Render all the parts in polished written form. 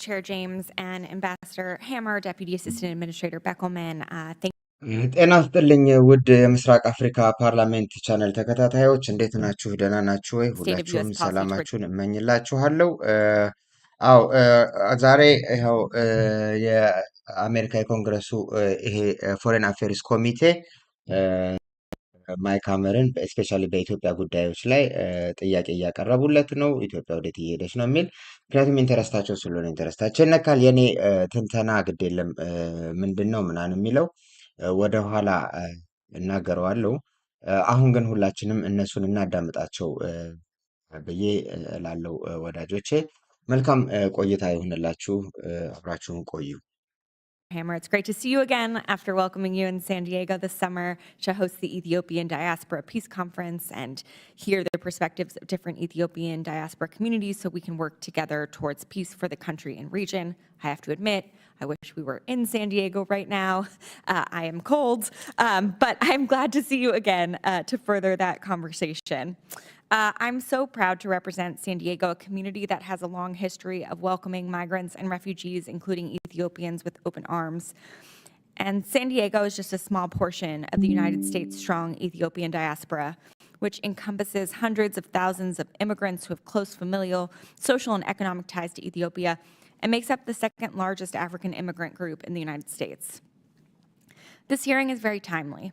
Chair James and Ambassador Hammer, Deputy Assistant Administrator Beckelman. Thank ጤና ይስጥልኝ ውድ የምስራቅ አፍሪካ ፓርላሜንት ቻነል ተከታታዮች እንዴት ናችሁ? ደህና ናችሁ ወይ? the state of ሁላችሁም U.S. policy toward ሰላማችሁን እመኝላችኋለሁ። አዎ ዛሬ ይኸው የአሜሪካ የኮንግረሱ ይሄ ፎሬን አፌርስ ኮሚቴ ማይክ ሀመርን ስፔሻሊ በኢትዮጵያ ጉዳዮች ላይ ጥያቄ እያቀረቡለት ነው። ኢትዮጵያ ወዴት እየሄደች ነው የሚል ምክንያቱም ኢንተረስታቸው ስለሆነ ኢንተረስታቸው ይነካል። የኔ ትንተና ግድ የለም ምንድን ነው ምናምን የሚለው ወደ ኋላ እናገረዋለሁ። አሁን ግን ሁላችንም እነሱን እናዳምጣቸው ብዬ ላለው ወዳጆቼ መልካም ቆይታ ይሁንላችሁ። አብራችሁን ቆዩ። Hammer, it's great to see you again after welcoming you in San Diego this summer to host the Ethiopian Diaspora Peace Conference and hear the perspectives of different Ethiopian diaspora communities so we can work together towards peace for the country and region. I have to admit, I wish we were in San Diego right now. I am cold, but I'm glad to see you again to further that conversation. I'm so proud to represent San Diego, a community that has a long history of welcoming migrants and refugees, including Ethiopians, with open arms. And San Diego is just a small portion of the United States' strong Ethiopian diaspora, which encompasses hundreds of thousands of immigrants who have close familial, social, and economic ties to Ethiopia, and makes up the second largest African immigrant group in the United States. This hearing is very timely.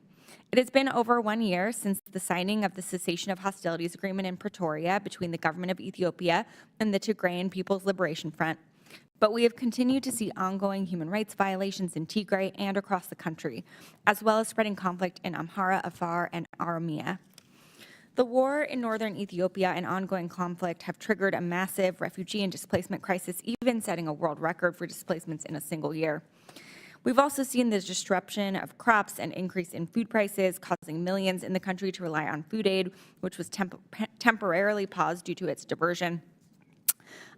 It has been over 1 year since the signing of the cessation of hostilities agreement in Pretoria between the government of Ethiopia and the Tigrayan People's Liberation Front. But we have continued to see ongoing human rights violations in Tigray and across the country, as well as spreading conflict in Amhara, Afar, and Oromia. The war in northern Ethiopia and ongoing conflict have triggered a massive refugee and displacement crisis, even setting a world record for displacements in a single year. We've also seen the disruption of crops and increase in food prices, causing millions in the country to rely on food aid, which was temporarily paused due to its diversion.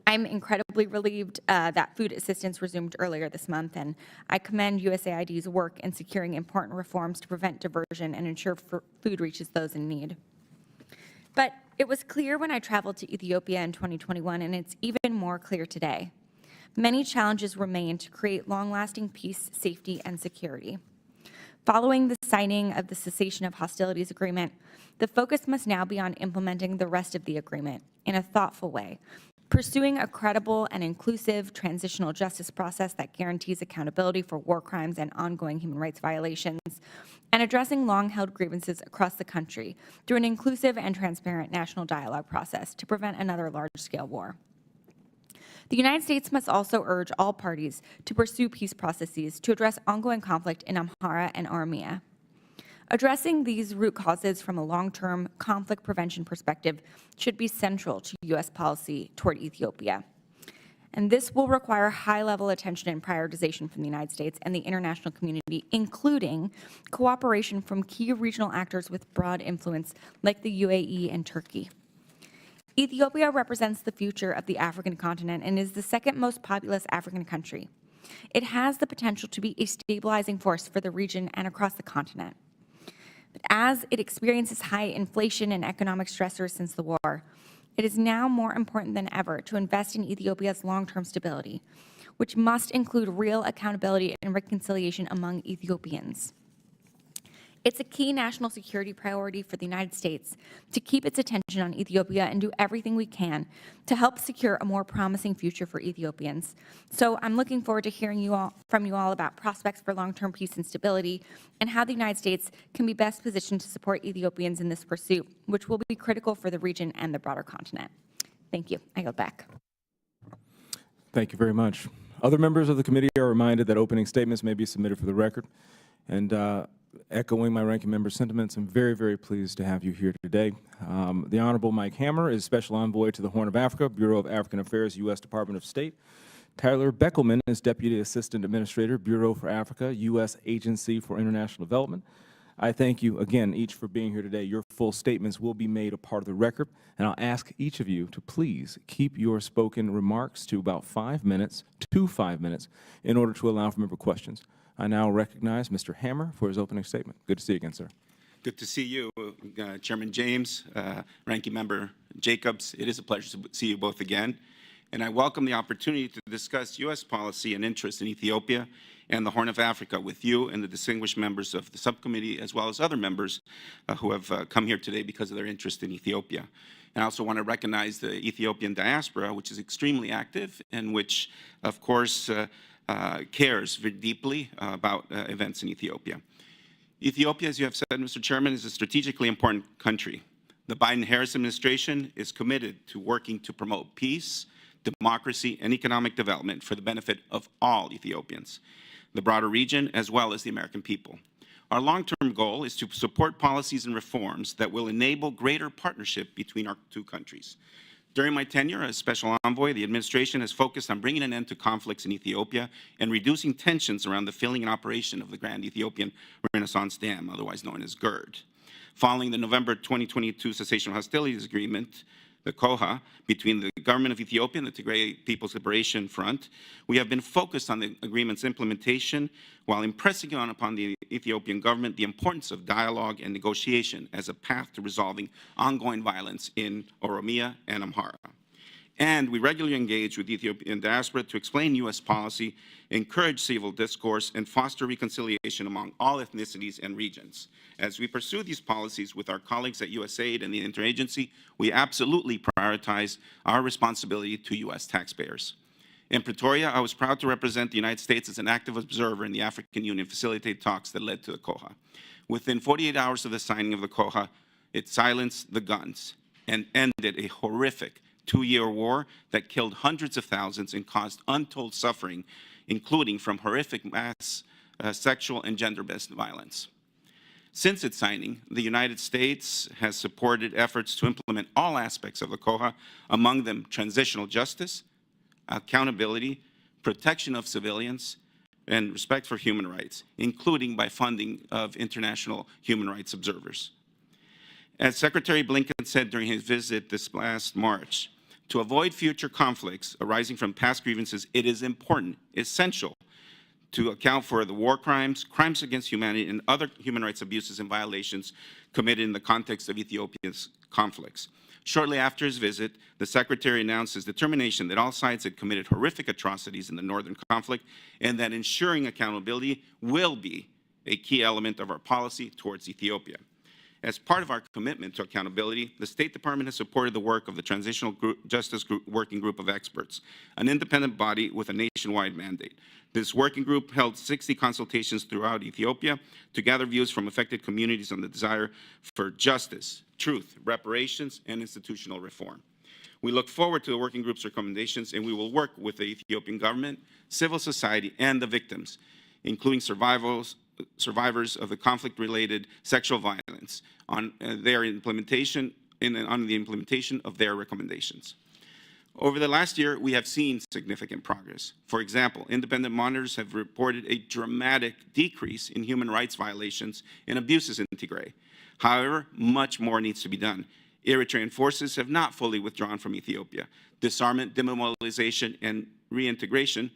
I'm incredibly relieved that food assistance resumed earlier this month, and I commend USAID's work in securing important reforms to prevent diversion and ensure food reaches those in need. But it was clear when I traveled to Ethiopia in 2021, and it's even more clear today. Many challenges remain to create long-lasting peace, safety, and security. Following the signing of the cessation of hostilities agreement, the focus must now be on implementing the rest of the agreement in a thoughtful way, pursuing a credible and inclusive transitional justice process that guarantees accountability for war crimes and ongoing human rights violations, and addressing long-held grievances across the country through an inclusive and transparent national dialogue process to prevent another large-scale war. The United States must also urge all parties to pursue peace processes to address ongoing conflict in Amhara and Oromia. Addressing these root causes from a long-term conflict prevention perspective should be central to U.S. policy toward Ethiopia. And this will require high-level attention and prioritization from the United States and the international community, including cooperation from key regional actors with broad influence like the UAE and Turkey. Ethiopia represents the future of the African continent and is the second most populous African country. It has the potential to be a stabilizing force for the region and across the continent. But as it experiences high inflation and economic stressors since the war, it is now more important than ever to invest in Ethiopia's long-term stability, which must include real accountability and reconciliation among Ethiopians. It's a key national security priority for the United States to keep its attention on Ethiopia and do everything we can to help secure a more promising future for Ethiopians. So I'm looking forward to hearing from you all about prospects for long-term peace and stability and how the United States can be best positioned to support Ethiopians in this pursuit, which will be critical for the region and the broader continent. Thank you. I yield back. Thank you very much. Other members of the committee are reminded that opening statements may be submitted for the record. And echoing my ranking member's sentiments, I'm very, very pleased to have you here today. The Honorable Mike Hammer is Special Envoy to the Horn of Africa, Bureau of African Affairs, U.S. Department of State. Tyler Beckelman is Deputy Assistant Administrator, Bureau for Africa, U.S. Agency for International Development. I thank you again each for being here today. Your full statements will be made a part of the record, and I'll ask each of you to please keep your spoken remarks to about 5 minutes, in order to allow for member questions. I now recognize Mr. Hammer for his opening statement. Good to see you again, sir. Good to see you, Chairman James, Ranking Member Jacobs. It is a pleasure to see you both again. and I welcome the opportunity to discuss U.S. policy and interest in Ethiopia and the Horn of Africa with you and the distinguished members of the subcommittee, as well as other members who have come here today because of their interest in Ethiopia. And I also want to recognize the Ethiopian diaspora, which is extremely active and which, of course, cares very deeply about events in Ethiopia. Ethiopia, as you have said, Mr. Chairman, is a strategically important country. The Biden-Harris administration is committed to working to promote peace, democracy, and economic development for the benefit of all Ethiopians, the broader region, as well as the American people. Our long-term goal is to support policies and reforms that will enable greater partnership between our two countries. During my tenure as Special Envoy, the administration has focused on bringing an end to conflicts in Ethiopia and reducing tensions around the filling and operation of the Grand Ethiopian Renaissance Dam, otherwise known as GERD. Following the November 2022 Cessation of Hostilities Agreement, the COHA, between the government of Ethiopia and the Tigray People's Liberation Front, we have been focused on the agreement's implementation while impressing upon the Ethiopian government the importance of dialogue and negotiation as a path to resolving ongoing violence in Oromia and Amhara. And we regularly engage with the Ethiopian diaspora to explain U.S. policy, encourage civil discourse, and foster reconciliation among all ethnicities and regions. As we pursue these policies with our colleagues at USAID and the interagency, we absolutely prioritize our responsibility to U.S. taxpayers. In Pretoria, I was proud to represent the United States as an active observer in the African Union facilitated talks that led to the COHA. Within 48 hours of the signing of the COHA, it silenced the guns and ended a horrific two-year war that killed hundreds of thousands and caused untold suffering, including from horrific mass sexual and gender-based violence. Since its signing, the United States has supported efforts to implement all aspects of the COHA, among them transitional justice, accountability, protection of civilians, and respect for human rights, including by funding of international human rights observers. As Secretary Blinken said during his visit this last March, to avoid future conflicts arising from past grievances, it is important, essential, to account for the war crimes, crimes against humanity, and other human rights abuses and violations committed in the context of Ethiopia's conflicts. Shortly after his visit, the Secretary announced his determination that all sides had committed horrific atrocities in the northern conflict and that ensuring accountability will be a key element of our policy towards Ethiopia. As part of our commitment to accountability, the State Department has supported the work of the Transitional Justice Working Group of Experts, an independent body with a nationwide mandate. This working group held 60 consultations throughout Ethiopia to gather views from affected communities on the desire for justice, truth, reparations, and institutional reform. We look forward to the working group's recommendations, and we will work with the Ethiopian government, civil society, and the victims, including survivors of the conflict-related sexual violence, on their implementation on the implementation of their recommendations. Over the last year, we have seen significant progress. For example, independent monitors have reported a dramatic decrease in human rights violations and abuses in Tigray. However, much more needs to be done. Eritrean forces have not fully withdrawn from Ethiopia. Disarmament, demobilization, and reintegration,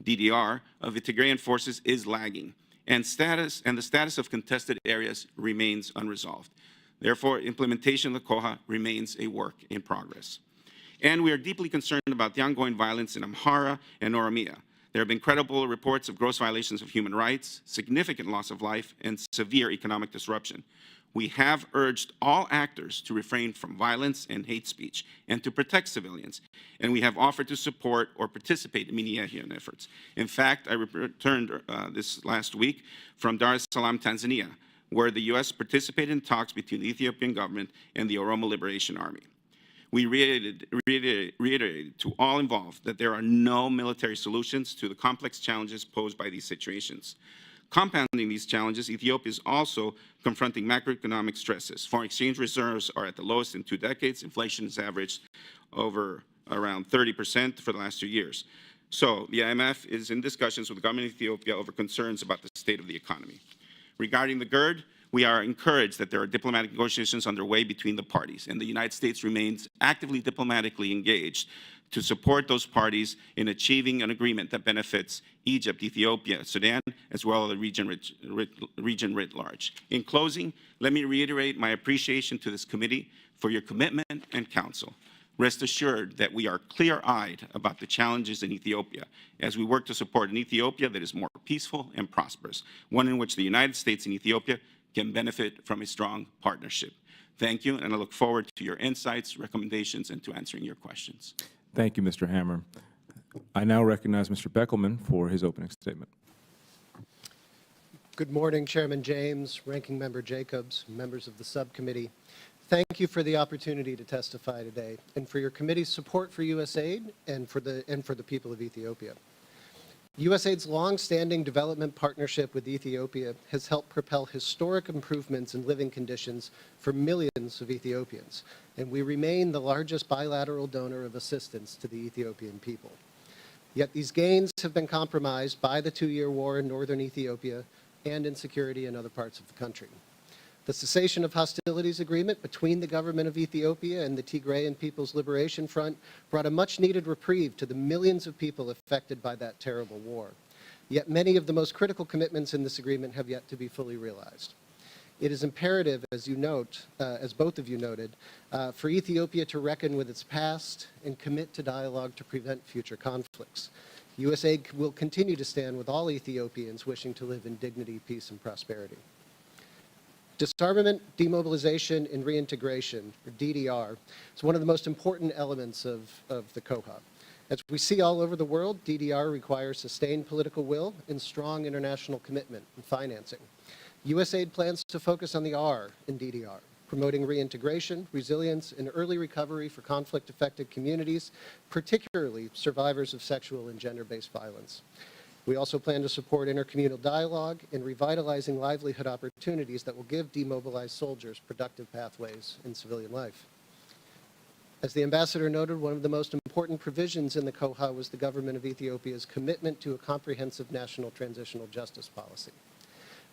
DDR, of the Tigrayan forces is lagging, and the status of contested areas remains unresolved. Therefore, implementation of the COHA remains a work in progress. And we are deeply concerned about the ongoing violence in Amhara and Oromia. There have been credible reports of gross violations of human rights, significant loss of life, and severe economic disruption. We have urged all actors to refrain from violence and hate speech and to protect civilians, and we have offered to support or participate in mediation efforts. In fact, I returned this last week from Dar es Salaam, Tanzania, where the U.S. participated in talks between the Ethiopian government and the Oromo Liberation Army. We reiterated to all involved that there are no military solutions to the complex challenges posed by these situations. Compounding these challenges, Ethiopia is also confronting macroeconomic stresses. Foreign exchange reserves are at the lowest in 2 decades. Inflation has averaged over around 30% for the last 2 years. So the IMF is in discussions with the government of Ethiopia over concerns about the state of the economy. Regarding the GERD, we are encouraged that there are diplomatic negotiations underway between the parties, and the United States remains actively diplomatically engaged to support those parties in achieving an agreement that benefits Egypt, Ethiopia, Sudan, as well as the region writ large. In closing, let me reiterate my appreciation to this committee for your commitment and counsel. Rest assured that we are clear-eyed about the challenges in Ethiopia as we work to support an Ethiopia that is more peaceful and prosperous, one in which the United States and Ethiopia can benefit from a strong partnership. Thank you, and I look forward to your insights, recommendations, and to answering your questions. Thank you, Mr. Hammer. I now recognize Mr. Beckelman for his opening statement. Good morning, Chairman James, Ranking Member Jacobs, members of the subcommittee. Thank you for the opportunity to testify today and for your committee's support for USAID and for the people of Ethiopia. USAID's long-standing development partnership with Ethiopia has helped propel historic improvements in living conditions for millions of Ethiopians, and we remain the largest bilateral donor of assistance to the Ethiopian people. Yet these gains have been compromised by the two-year war in northern Ethiopia and insecurity in other parts of the country. The cessation of hostilities agreement between the government of Ethiopia and the Tigrayan People's Liberation Front brought a much-needed reprieve to the millions of people affected by that terrible war. Yet many of the most critical commitments in this agreement have yet to be fully realized. It is imperative, as you note, as both of you noted, for Ethiopia to reckon with its past and commit to dialogue to prevent future conflicts. USAID will continue to stand with all Ethiopians wishing to live in dignity, peace, and prosperity. Disarmament, demobilization, and reintegration, or DDR, is one of the most important elements of the COHA. As we see all over the world, DDR requires sustained political will and strong international commitment and financing. USAID plans to focus on the R in DDR, promoting reintegration, resilience, and early recovery for conflict-affected communities, particularly survivors of sexual and gender-based violence. We also plan to support intercommunal dialogue and revitalizing livelihood opportunities that will give demobilized soldiers productive pathways in civilian life. As the ambassador noted, one of the most important provisions in the COHA was the government of Ethiopia's commitment to a comprehensive national transitional justice policy.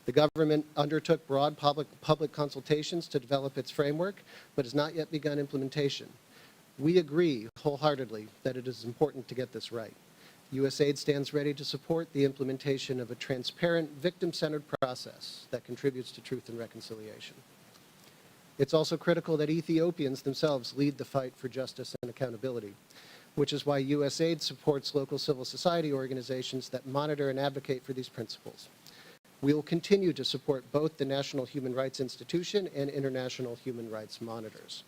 The government undertook broad public consultations to develop its framework, but has not yet begun implementation. We agree wholeheartedly that it is important to get this right. USAID stands ready to support the implementation of a transparent, victim-centered process that contributes to truth and reconciliation. It's also critical that Ethiopians themselves lead the fight for justice and accountability, which is why USAID supports local civil society organizations that monitor and advocate for these principles. We will continue to support both the National Human Rights Institution and international human rights monitors.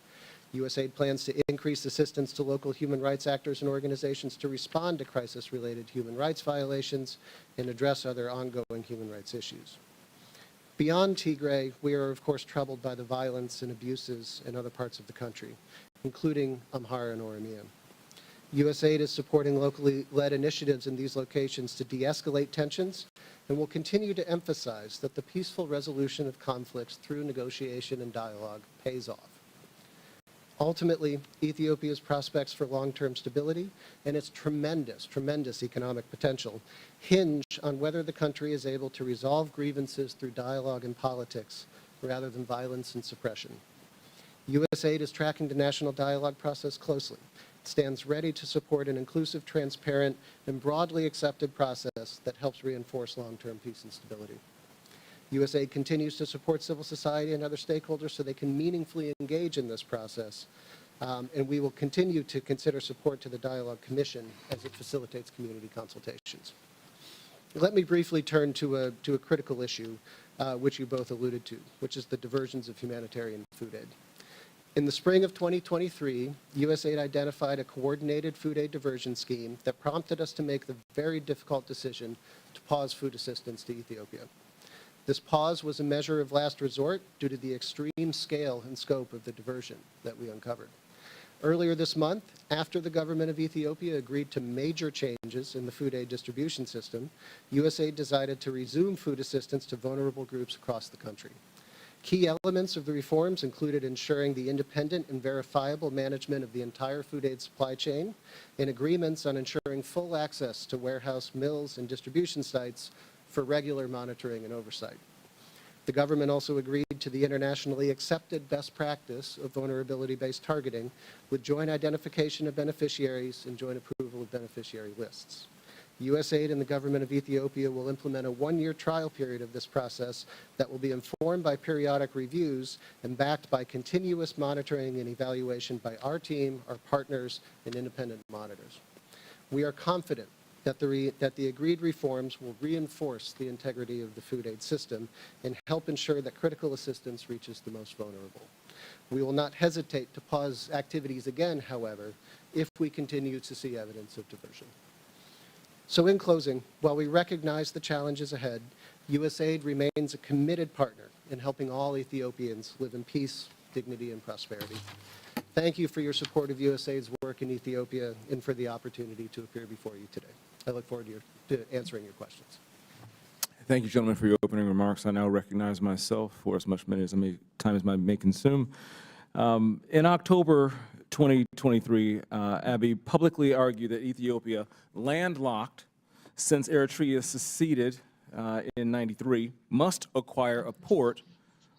USAID plans to increase assistance to local human rights actors and organizations to respond to crisis-related human rights violations and address other ongoing human rights issues. Beyond Tigray, we are of course troubled by the violence and abuses in other parts of the country, including Amhara and Oromia. USAID is supporting locally led initiatives in these locations to de-escalate tensions and will continue to emphasize that the peaceful resolution of conflicts through negotiation and dialogue pays off. Ultimately, Ethiopia's prospects for long-term stability and its tremendous economic potential hinge on whether the country is able to resolve grievances through dialogue and politics rather than violence and suppression. USAID is tracking the national dialogue process closely. It stands ready to support an inclusive, transparent, and broadly accepted process that helps reinforce long-term peace and stability. USAID continues to support civil society and other stakeholders so they can meaningfully engage in this process, and we will continue to consider support to the Dialogue Commission as it facilitates community consultations. Let me briefly turn to a critical issue, which you both alluded to, which is the diversions of humanitarian food aid. In the spring of 2023, USAID identified a coordinated food aid diversion scheme that prompted us to make the very difficult decision to pause food assistance to Ethiopia. This pause was a measure of last resort due to the extreme scale and scope of the diversion that we uncovered. Earlier this month, after the government of Ethiopia agreed to major changes in the food aid distribution system, USAID decided to resume food assistance to vulnerable groups across the country. Key elements of the reforms included ensuring the independent and verifiable management of the entire food aid supply chain and agreements on ensuring full access to warehouse, mills, and distribution sites for regular monitoring and oversight. The government also agreed to the internationally accepted best practice of vulnerability-based targeting with joint identification of beneficiaries and joint approval of beneficiary lists. USAID and the government of Ethiopia will implement a one-year trial period of this process that will be informed by periodic reviews and backed by continuous monitoring and evaluation by our team, our partners, and independent monitors. We are confident that the agreed reforms will reinforce the integrity of the food aid system and help ensure that critical assistance reaches the most vulnerable. We will not hesitate to pause activities again, however, if we continue to see evidence of diversion. So in closing, while we recognize the challenges ahead, USAID remains a committed partner in helping all Ethiopians live in peace, dignity, and prosperity. Thank you for your support of USAID's work in Ethiopia and for the opportunity to appear before you today. I look forward to answering your questions. Thank you, gentlemen, for your opening remarks. I now recognize myself for as much time as I may consume. In October 2023, Abiy publicly argued that Ethiopia, landlocked since Eritrea seceded in '93, must acquire a port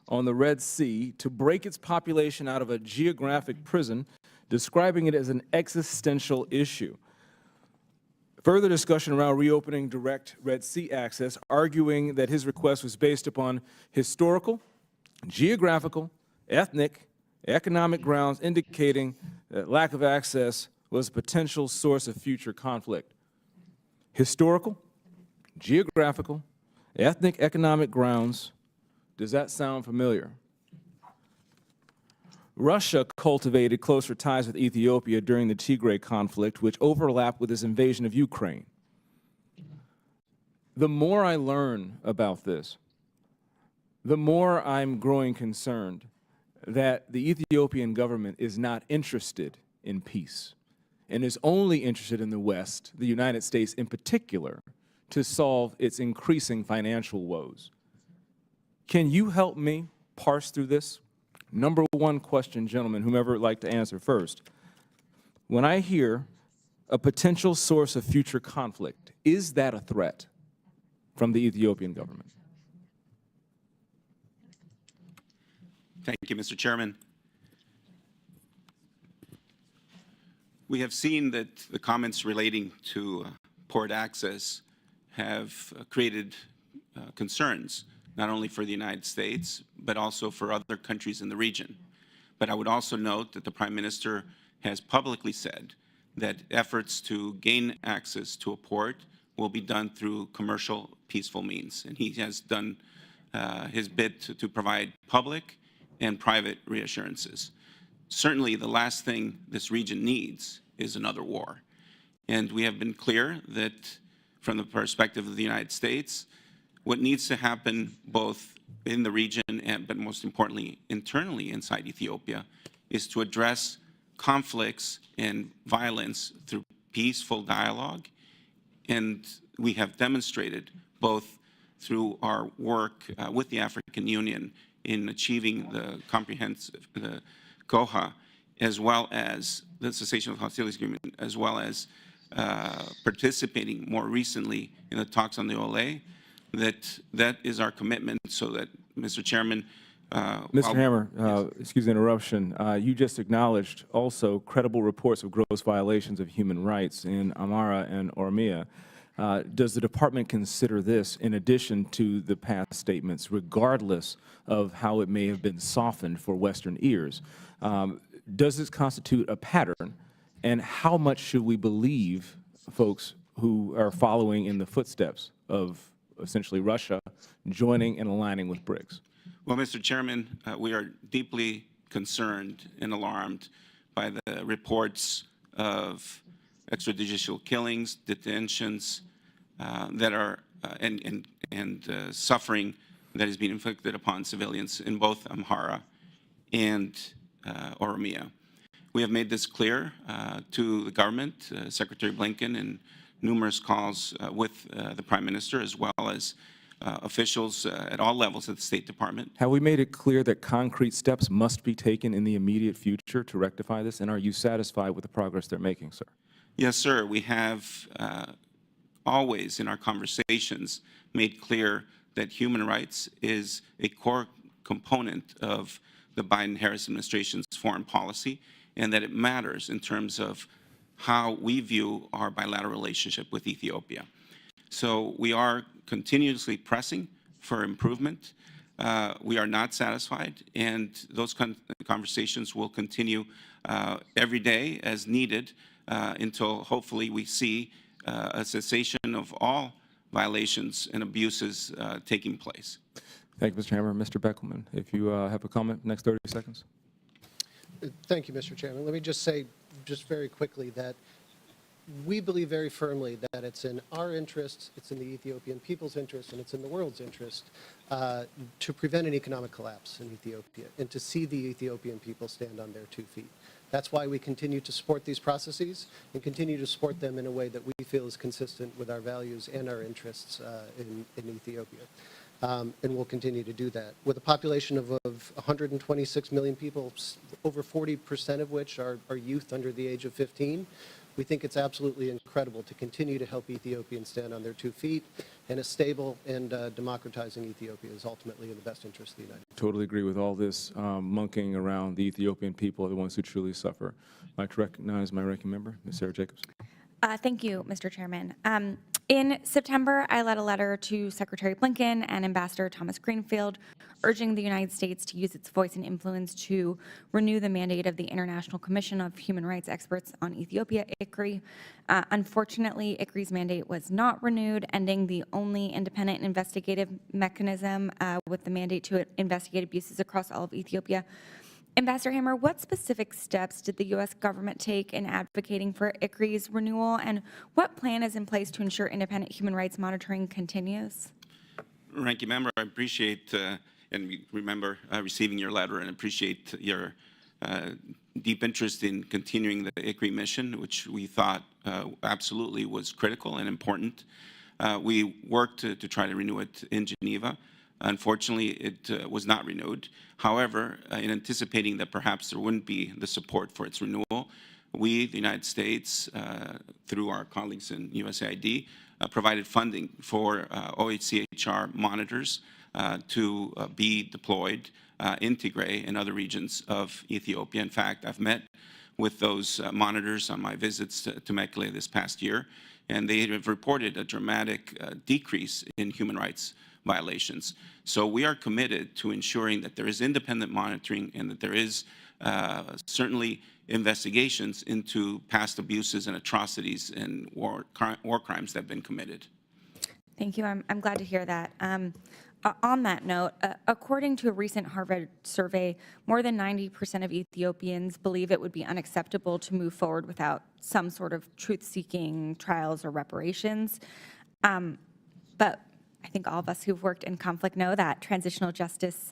on the Red Sea to break its population out of a geographic prison, describing it as an existential issue. Further discussion around reopening direct Red Sea access, arguing that his request was based upon historical, geographical, ethnic, economic grounds, indicating that lack of access was a potential source of future conflict. Historical, geographical, ethnic, economic grounds. Does that sound familiar? Russia cultivated closer ties with Ethiopia during the Tigray conflict, which overlapped with its invasion of Ukraine. The more I learn about this, the more I'm growing concerned that the Ethiopian government is not interested in peace and is only interested in the West, the United States in particular, to solve its increasing financial woes. Can you help me parse through this? Number one question, gentlemen, whomever would like to answer first. When I hear a potential source of future conflict, is that a threat from the Ethiopian government? Thank you, Mr. Chairman. We have seen that the comments relating to port access have created concerns, not only for the United States, but also for other countries in the region. But I would also note that the Prime Minister has publicly said that efforts to gain access to a port will be done through commercial, peaceful means. And he has done his bit to provide public and private reassurances. Certainly, the last thing this region needs is another war. And we have been clear that from the perspective of the United States, what needs to happen both in the region and, but most importantly, internally inside Ethiopia, is to address conflicts and violence through peaceful dialogue. And we have demonstrated both through our work with the African Union in achieving the comprehensive, the COHA, as well as the cessation of hostilities agreement, as well as participating more recently in the talks on the OLA, that is our commitment, so that, Mr. Chairman. Mr. Hammer, yes. Excuse the interruption. You just acknowledged also credible reports of gross violations of human rights in Amhara and Oromia. Does the department consider this, in addition to the past statements, regardless of how it may have been softened for Western ears? Does this constitute a pattern, and how much should we believe folks who are following in the footsteps of essentially Russia joining and aligning with BRICS? Well, Mr. Chairman, we are deeply concerned and alarmed by the reports of extrajudicial killings, detentions that are and suffering that is being inflicted upon civilians in both Amhara and Oromia. We have made this clear to the government, Secretary Blinken, in numerous calls with the Prime Minister, as well as officials at all levels of the State Department. Have we made it clear that concrete steps must be taken in the immediate future to rectify this, and are you satisfied with the progress they're making, sir? Yes, sir. We have always in our conversations made clear that human rights is a core component of the Biden-Harris administration's foreign policy, and that it matters in terms of how we view our bilateral relationship with Ethiopia. So we are continuously pressing for improvement. We are not satisfied, and those conversations will continue every day as needed until hopefully we see a cessation of all violations and abuses taking place. Thank you, Mr. Hammer. Mr. Beckelman, if you have a comment, next 30 seconds. Thank you, Mr. Chairman. Let me just say, just very quickly, that we believe very firmly that it's in our interest, it's in the Ethiopian people's interest, and it's in the world's interest to prevent an economic collapse in Ethiopia and to see the Ethiopian people stand on their 2 feet. That's why we continue to support these processes and continue to support them in a way that we feel is consistent with our values and our interests in Ethiopia. And we'll continue to do that. With a population of 126 million people, over 40% of which are youth under the age of 15, we think it's absolutely incredible to continue to help Ethiopians stand on their 2 feet, and a stable and democratizing Ethiopia is ultimately in the best interest of the United States. Totally agree with all this monkeying around the Ethiopian people, the ones who truly suffer. I'd like to recognize my ranking member, Ms. Sarah Jacobs. Thank you, Mr. Chairman. In September, I led a letter to Secretary Blinken and Ambassador Thomas Greenfield urging the United States to use its voice and influence to renew the mandate of the International Commission of Human Rights Experts on Ethiopia, ICRI. Unfortunately, ICRI's mandate was not renewed, ending the only independent investigative mechanism with the mandate to investigate abuses across all of Ethiopia. Ambassador Hammer, what specific steps did the U.S. government take in advocating for ICRI's renewal, and what plan is in place to ensure independent human rights monitoring continues? Ranking Member, I appreciate and remember receiving your letter and appreciate your deep interest in continuing the ICRI mission, which we thought absolutely was critical and important. We worked to try to renew it in Geneva. Unfortunately, it was not renewed. However, in anticipating that perhaps there wouldn't be the support for its renewal, we, the United States, through our colleagues in USAID, provided funding for OHCHR monitors to be deployed in Tigray and other regions of Ethiopia. In fact, I've met with those monitors on my visits to Mekelle this past year, and they have reported a dramatic decrease in human rights violations. So we are committed to ensuring that there is independent monitoring and that there is certainly investigations into past abuses and atrocities and war crimes that have been committed. Thank you. I'm glad to hear that. On that note, according to a recent Harvard survey, more than 90% of Ethiopians believe it would be unacceptable to move forward without some sort of truth-seeking trials or reparations. But I think all of us who've worked in conflict know that transitional justice,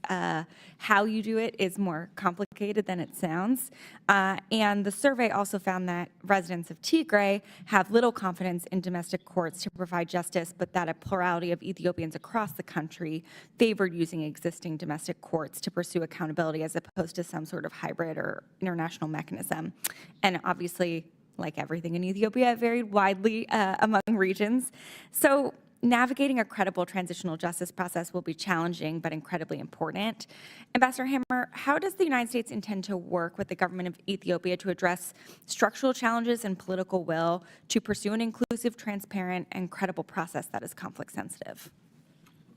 how you do it is more complicated than it sounds. And the survey also found that residents of Tigray have little confidence in domestic courts to provide justice, but that a plurality of Ethiopians across the country favored using existing domestic courts to pursue accountability as opposed to some sort of hybrid or international mechanism. And obviously, like everything in Ethiopia, it varied widely among regions. So navigating a credible transitional justice process will be challenging but incredibly important. Ambassador Hammer, how does the United States intend to work with the government of Ethiopia to address structural challenges and political will to pursue an inclusive, transparent, and credible process that is conflict sensitive?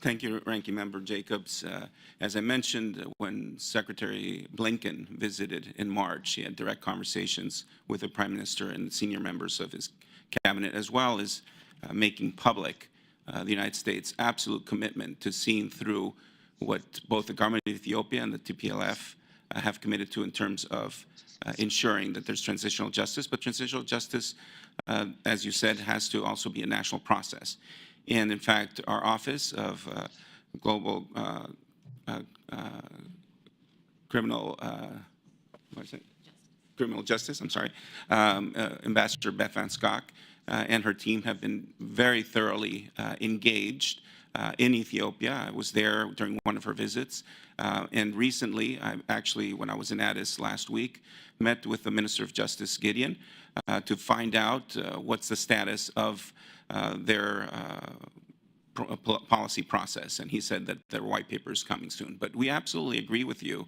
Thank you, Ranking Member Jacobs. As I mentioned, when Secretary Blinken visited in March, he had direct conversations with the Prime Minister and senior members of his cabinet, as well as making public the United States' absolute commitment to seeing through what both the government of Ethiopia and the TPLF have committed to in terms of ensuring that there's transitional justice. But transitional justice, as you said, has to also be a national process. And in fact, our Office of Global Criminal Justice, Ambassador Beth Van Schok, and her team have been very thoroughly engaged in Ethiopia. I was there during one of her visits. And recently, when I was in Addis last week, met with the Minister of Justice, Gideon, to find out what's the status of their policy process, and he said that the white paper is coming soon. But we absolutely agree with you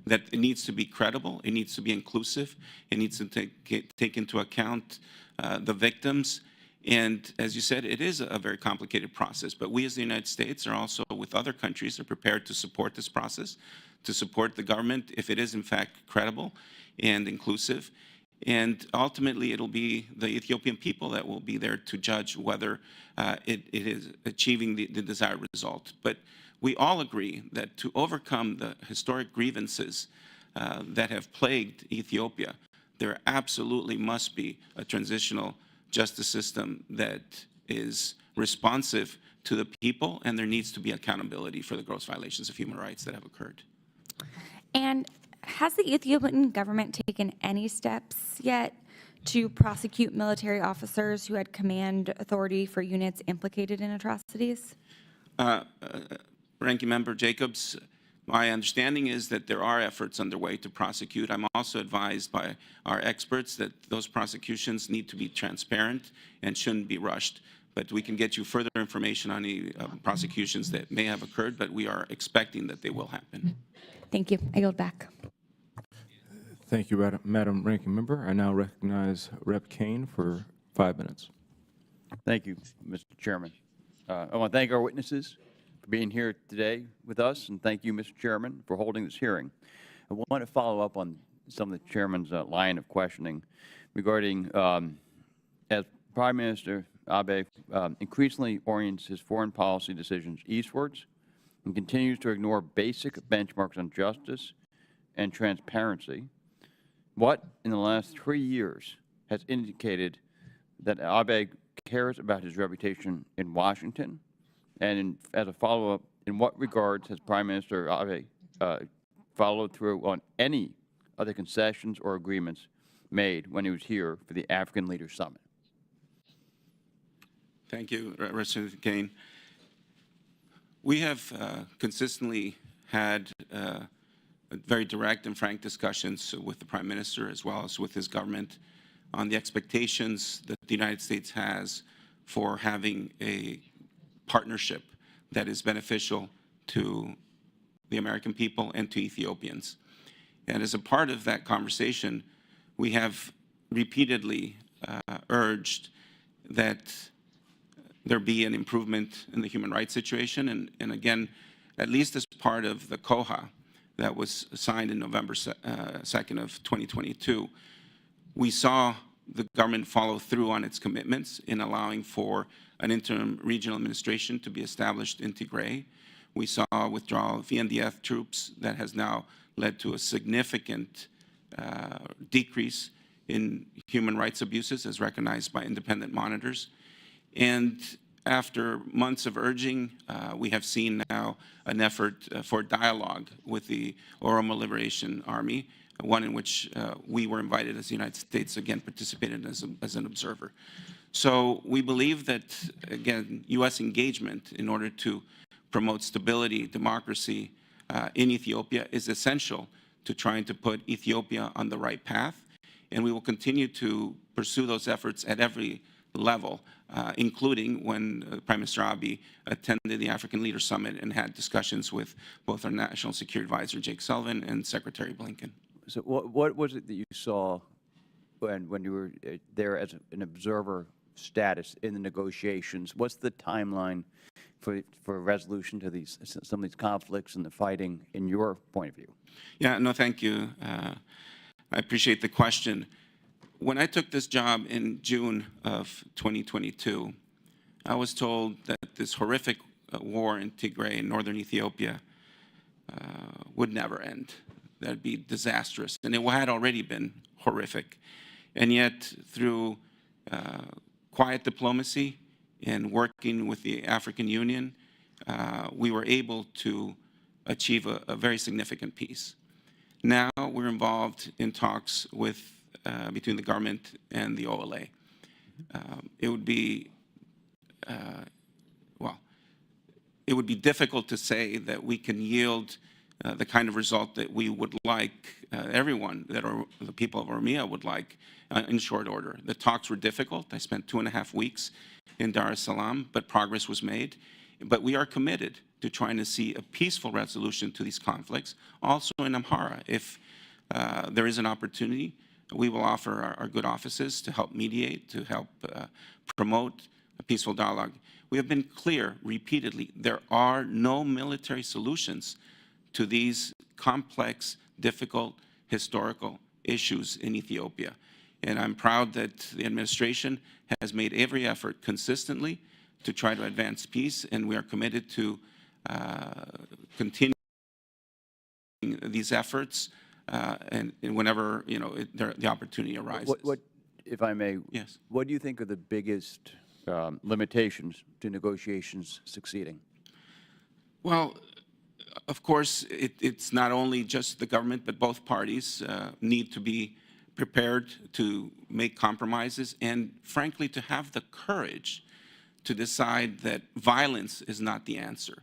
that it needs to be credible, it needs to be inclusive, it needs to take into account the victims. And as you said, it is a very complicated process, but we as the United States are also, with other countries, are prepared to support this process, to support the government if it is in fact credible and inclusive. And ultimately, it'll be the Ethiopian people that will be there to judge whether it is achieving the desired result. But we all agree that to overcome the historic grievances that have plagued Ethiopia, there absolutely must be a transitional justice system that is responsive to the people, and there needs to be accountability for the gross violations of human rights that have occurred. And has the Ethiopian government taken any steps yet to prosecute military officers who had command authority for units implicated in atrocities? Ranking Member Jacobs, my understanding is that there are efforts underway to prosecute. I'm also advised by our experts that those prosecutions need to be transparent and shouldn't be rushed. But we can get you further information on any prosecutions that may have occurred, but we are expecting that they will happen. Thank you. I yield back. Thank you, Madam Ranking Member. I now recognize Rep. Kane for 5 minutes. Thank you, Mr. Chairman. I want to thank our witnesses for being here today with us, and thank you, Mr. Chairman, for holding this hearing. I want to follow up on some of the Chairman's line of questioning regarding, as Prime Minister Abe increasingly orients his foreign policy decisions eastwards and continues to ignore basic benchmarks on justice and transparency, what in the last 3 years has indicated that Abe cares about his reputation in Washington? And as a follow-up, in what regards has Prime Minister Abe followed through on any other concessions or agreements made when he was here for the African Leaders Summit? Thank you, Representative Kane. We have consistently had very direct and frank discussions with the Prime Minister as well as with his government on the expectations that the United States has for having a partnership that is beneficial to the American people and to Ethiopians. And as a part of that conversation, we have repeatedly urged that there be an improvement in the human rights situation. And again, at least as part of the COHA that was signed in November 2nd of 2022, we saw the government follow through on its commitments in allowing for an interim regional administration to be established in Tigray. We saw withdrawal of VNDF troops that has now led to a significant decrease in human rights abuses as recognized by independent monitors. And after months of urging, we have seen now an effort for dialogue with the Oromo Liberation Army, one in which we were invited as the United States, again, participated as an observer. So we believe that, again, U.S. engagement in order to promote stability, democracy in Ethiopia is essential to trying to put Ethiopia on the right path. And we will continue to pursue those efforts at every level, including when Prime Minister Abiy attended the African Leaders Summit and had discussions with both our National Security Advisor, Jake Sullivan, and Secretary Blinken. So what was it that you saw when you were there as an observer status in the negotiations? What's the timeline for resolution to some of these conflicts and the fighting in your point of view? Yeah, no, thank you. I appreciate the question. When I took this job in June of 2022, I was told that this horrific war in Tigray in northern Ethiopia would never end. That'd be disastrous. And it had already been horrific. And yet, through quiet diplomacy and working with the African Union, we were able to achieve a very significant peace. Now we're involved in talks between the government and the OLA. It would be difficult to say that we can yield the kind of result that we would like, everyone, the people of Oromia would like, in short order. The talks were difficult. I spent 2.5 weeks in Dar es Salaam, but progress was made. But we are committed to trying to see a peaceful resolution to these conflicts, also in Amhara. If there is an opportunity, we will offer our good offices to help mediate, to help promote a peaceful dialogue. We have been clear repeatedly, there are no military solutions to these complex, difficult, historical issues in Ethiopia. And I'm proud that the administration has made every effort consistently to try to advance peace, and we are committed to continue these efforts and whenever the opportunity arises. If I may, Yes. what do you think are the biggest limitations to negotiations succeeding? Well, of course, it's not only just the government, but both parties need to be prepared to make compromises and, frankly, to have the courage to decide that violence is not the answer,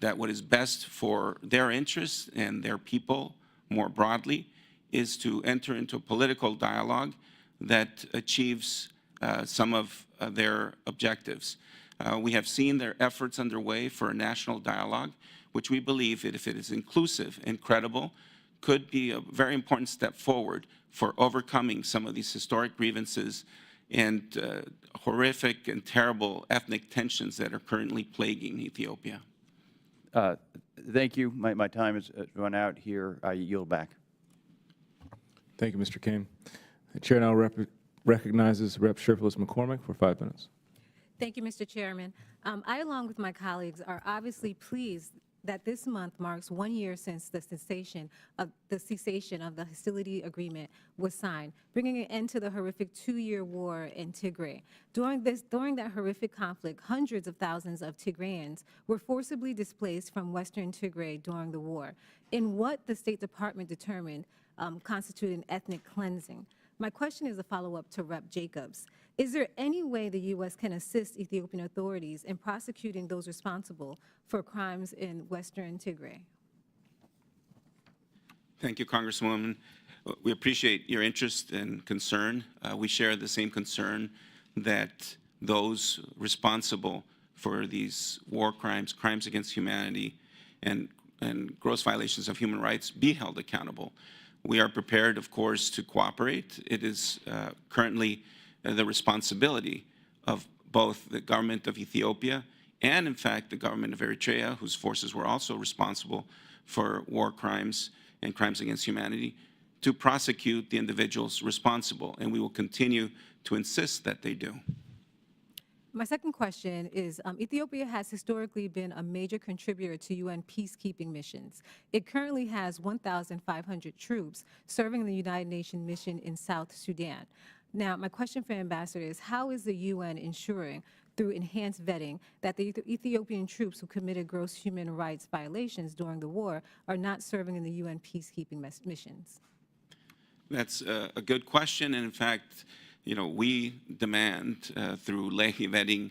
that what is best for their interests and their people more broadly is to enter into a political dialogue that achieves some of their objectives. We have seen their efforts underway for a national dialogue, which we believe, if it is inclusive and credible, could be a very important step forward for overcoming some of these historic grievances and horrific and terrible ethnic tensions that are currently plaguing Ethiopia. Thank you. My time has run out here. I yield back. Thank you, Mr. Kane. The chair now recognizes Rep. Sherflis McCormick for 5 minutes. Thank you, Mr. Chairman. I, along with my colleagues, are obviously pleased that this month marks 1 year since the cessation of the hostility agreement was signed, bringing an end to the horrific 2-year war in Tigray. During that horrific conflict, hundreds of thousands of Tigrayans were forcibly displaced from Western Tigray during the war, in what the State Department determined constituted an ethnic cleansing. My question is a follow-up to Rep. Jacobs. Is there any way the U.S. can assist Ethiopian authorities in prosecuting those responsible for crimes in Western Tigray? Thank you, Congresswoman. We appreciate your interest and concern. We share the same concern that those responsible for these war crimes, crimes against humanity, and gross violations of human rights be held accountable. We are prepared, of course, to cooperate. It is currently the responsibility of both the government of Ethiopia and, in fact, the government of Eritrea, whose forces were also responsible for war crimes and crimes against humanity, to prosecute the individuals responsible, and we will continue to insist that they do. My second question is, Ethiopia has historically been a major contributor to UN peacekeeping missions. It currently has 1,500 troops serving the United Nations mission in South Sudan. Now, my question for Ambassador is, how is the UN ensuring, through enhanced vetting, that the Ethiopian troops who committed gross human rights violations during the war are not serving in the UN peacekeeping missions? That's a good question, and in fact, we demand through Lehi vetting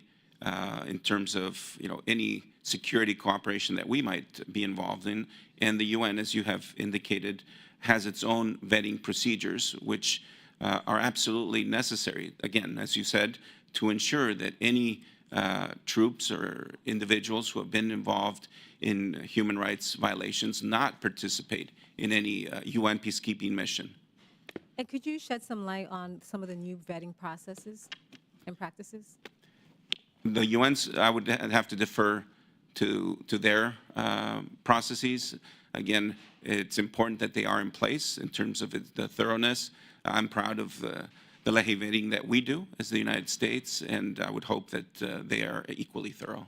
in terms of any security cooperation that we might be involved in, and the UN, as you have indicated, has its own vetting procedures, which are absolutely necessary, again, as you said, to ensure that any troops or individuals who have been involved in human rights violations not participate in any UN peacekeeping mission. And could you shed some light on some of the new vetting processes and practices? The UN's, I would have to defer to their processes. Again, it's important that they are in place in terms of the thoroughness. I'm proud of the Lehi vetting that we do as the United States, and I would hope that they are equally thorough.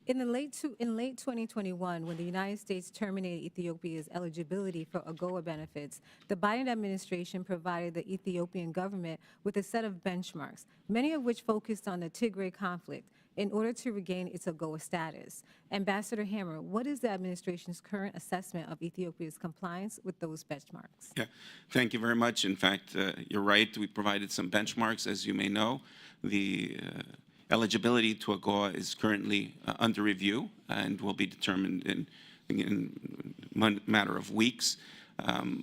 In late 2021, when the United States terminated Ethiopia's eligibility for AGOA benefits, the Biden administration provided the Ethiopian government with a set of benchmarks, many of which focused on the Tigray conflict, in order to regain its AGOA status. Ambassador Hammer, what is the administration's current assessment of Ethiopia's compliance with those benchmarks? Yeah, thank you very much. In fact, you're right. We provided some benchmarks, as you may know. The eligibility to AGOA is currently under review and will be determined in a matter of weeks.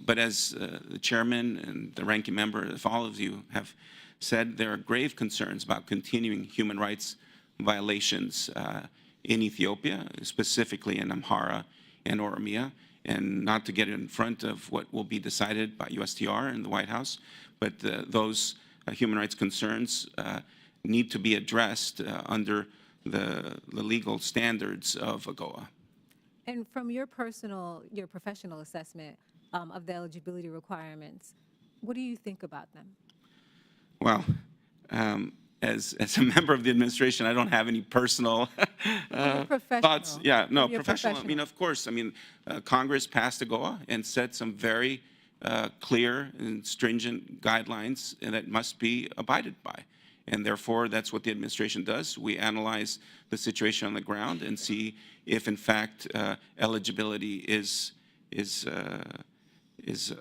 But as the chairman and the ranking member, if all of you have said, there are grave concerns about continuing human rights violations in Ethiopia, specifically in Amhara and Oromia, and not to get in front of what will be decided by USTR and the White House, but those human rights concerns need to be addressed under the legal standards of AGOA. And from your professional assessment of the eligibility requirements, what do you think about them? Well, as a member of the administration, I don't have any personal thoughts. Yeah, no, You're professional. I mean, of course. I mean, Congress passed AGOA and set some very clear and stringent guidelines that must be abided by. And therefore, that's what the administration does. We analyze the situation on the ground and see if, in fact, eligibility is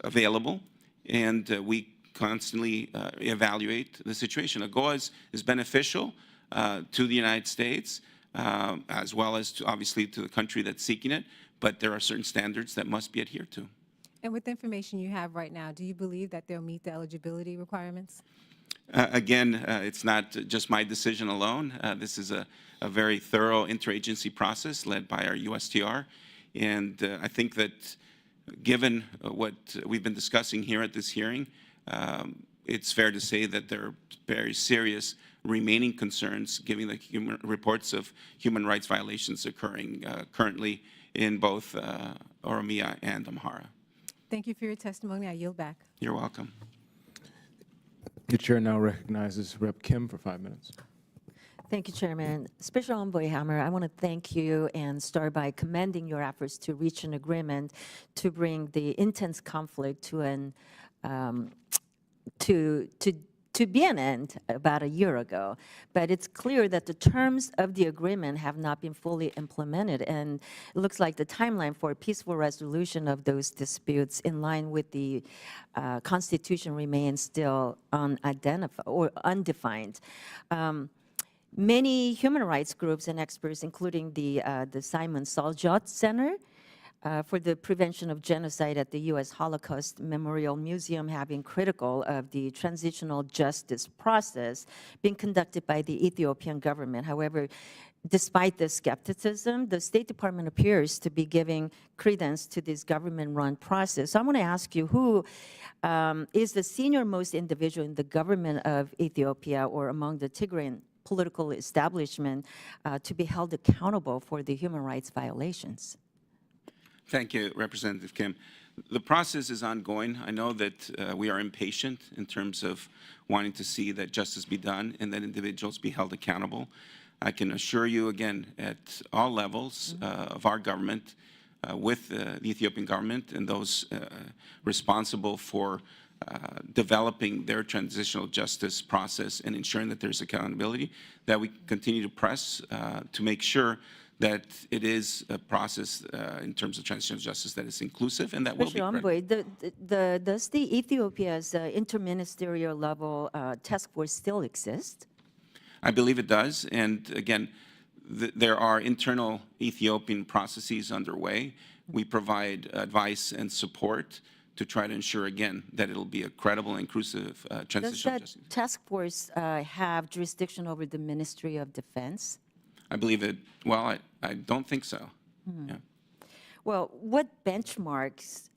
available. And we constantly evaluate the situation. AGOA is beneficial to the United States, as well as obviously to the country that's seeking it, but there are certain standards that must be adhered to. And with the information you have right now, do you believe that they'll meet the eligibility requirements? Again, it's not just my decision alone. This is a very thorough interagency process led by our USTR. And I think that given what we've been discussing here at this hearing, it's fair to say that there are very serious remaining concerns, given the reports of human rights violations occurring currently in both Oromia and Amhara. Thank you for your testimony. I yield back. You're welcome. The chair now recognizes Rep. Kim for 5 minutes. Thank you, Chairman. Special Envoy Hammer, I want to thank you and start by commending your efforts to reach an agreement to bring the intense conflict to an to be an end about a year ago. But it's clear that the terms of the agreement have not been fully implemented, and it looks like the timeline for a peaceful resolution of those disputes in line with the Constitution remains still unidentified or undefined. Many human rights groups and experts, including the Simon Saljot Center for the Prevention of Genocide at the U.S. Holocaust Memorial Museum, have been critical of the transitional justice process being conducted by the Ethiopian government. However, despite the skepticism, the State Department appears to be giving credence to this government-run process. So I want to ask you, who is the senior-most individual in the government of Ethiopia or among the Tigrayan political establishment to be held accountable for the human rights violations? Thank you, Representative Kim. The process is ongoing. I know that we are impatient in terms of wanting to see that justice be done and that individuals be held accountable. I can assure you again at all levels of our government, with the Ethiopian government and those responsible for developing their transitional justice process and ensuring that there's accountability, that we continue to press to make sure that it is a process in terms of transitional justice that is inclusive and that will be Envoy, does the Ethiopia's interministerial level task force still exist? I believe it does. And again, there are internal Ethiopian processes underway. We provide advice and support to try to ensure, again, that it'll be a credible and inclusive transitional justice. Does that task force have jurisdiction over the Ministry of Defense? I believe it, well, I don't think so. Yeah. Well, what benchmarks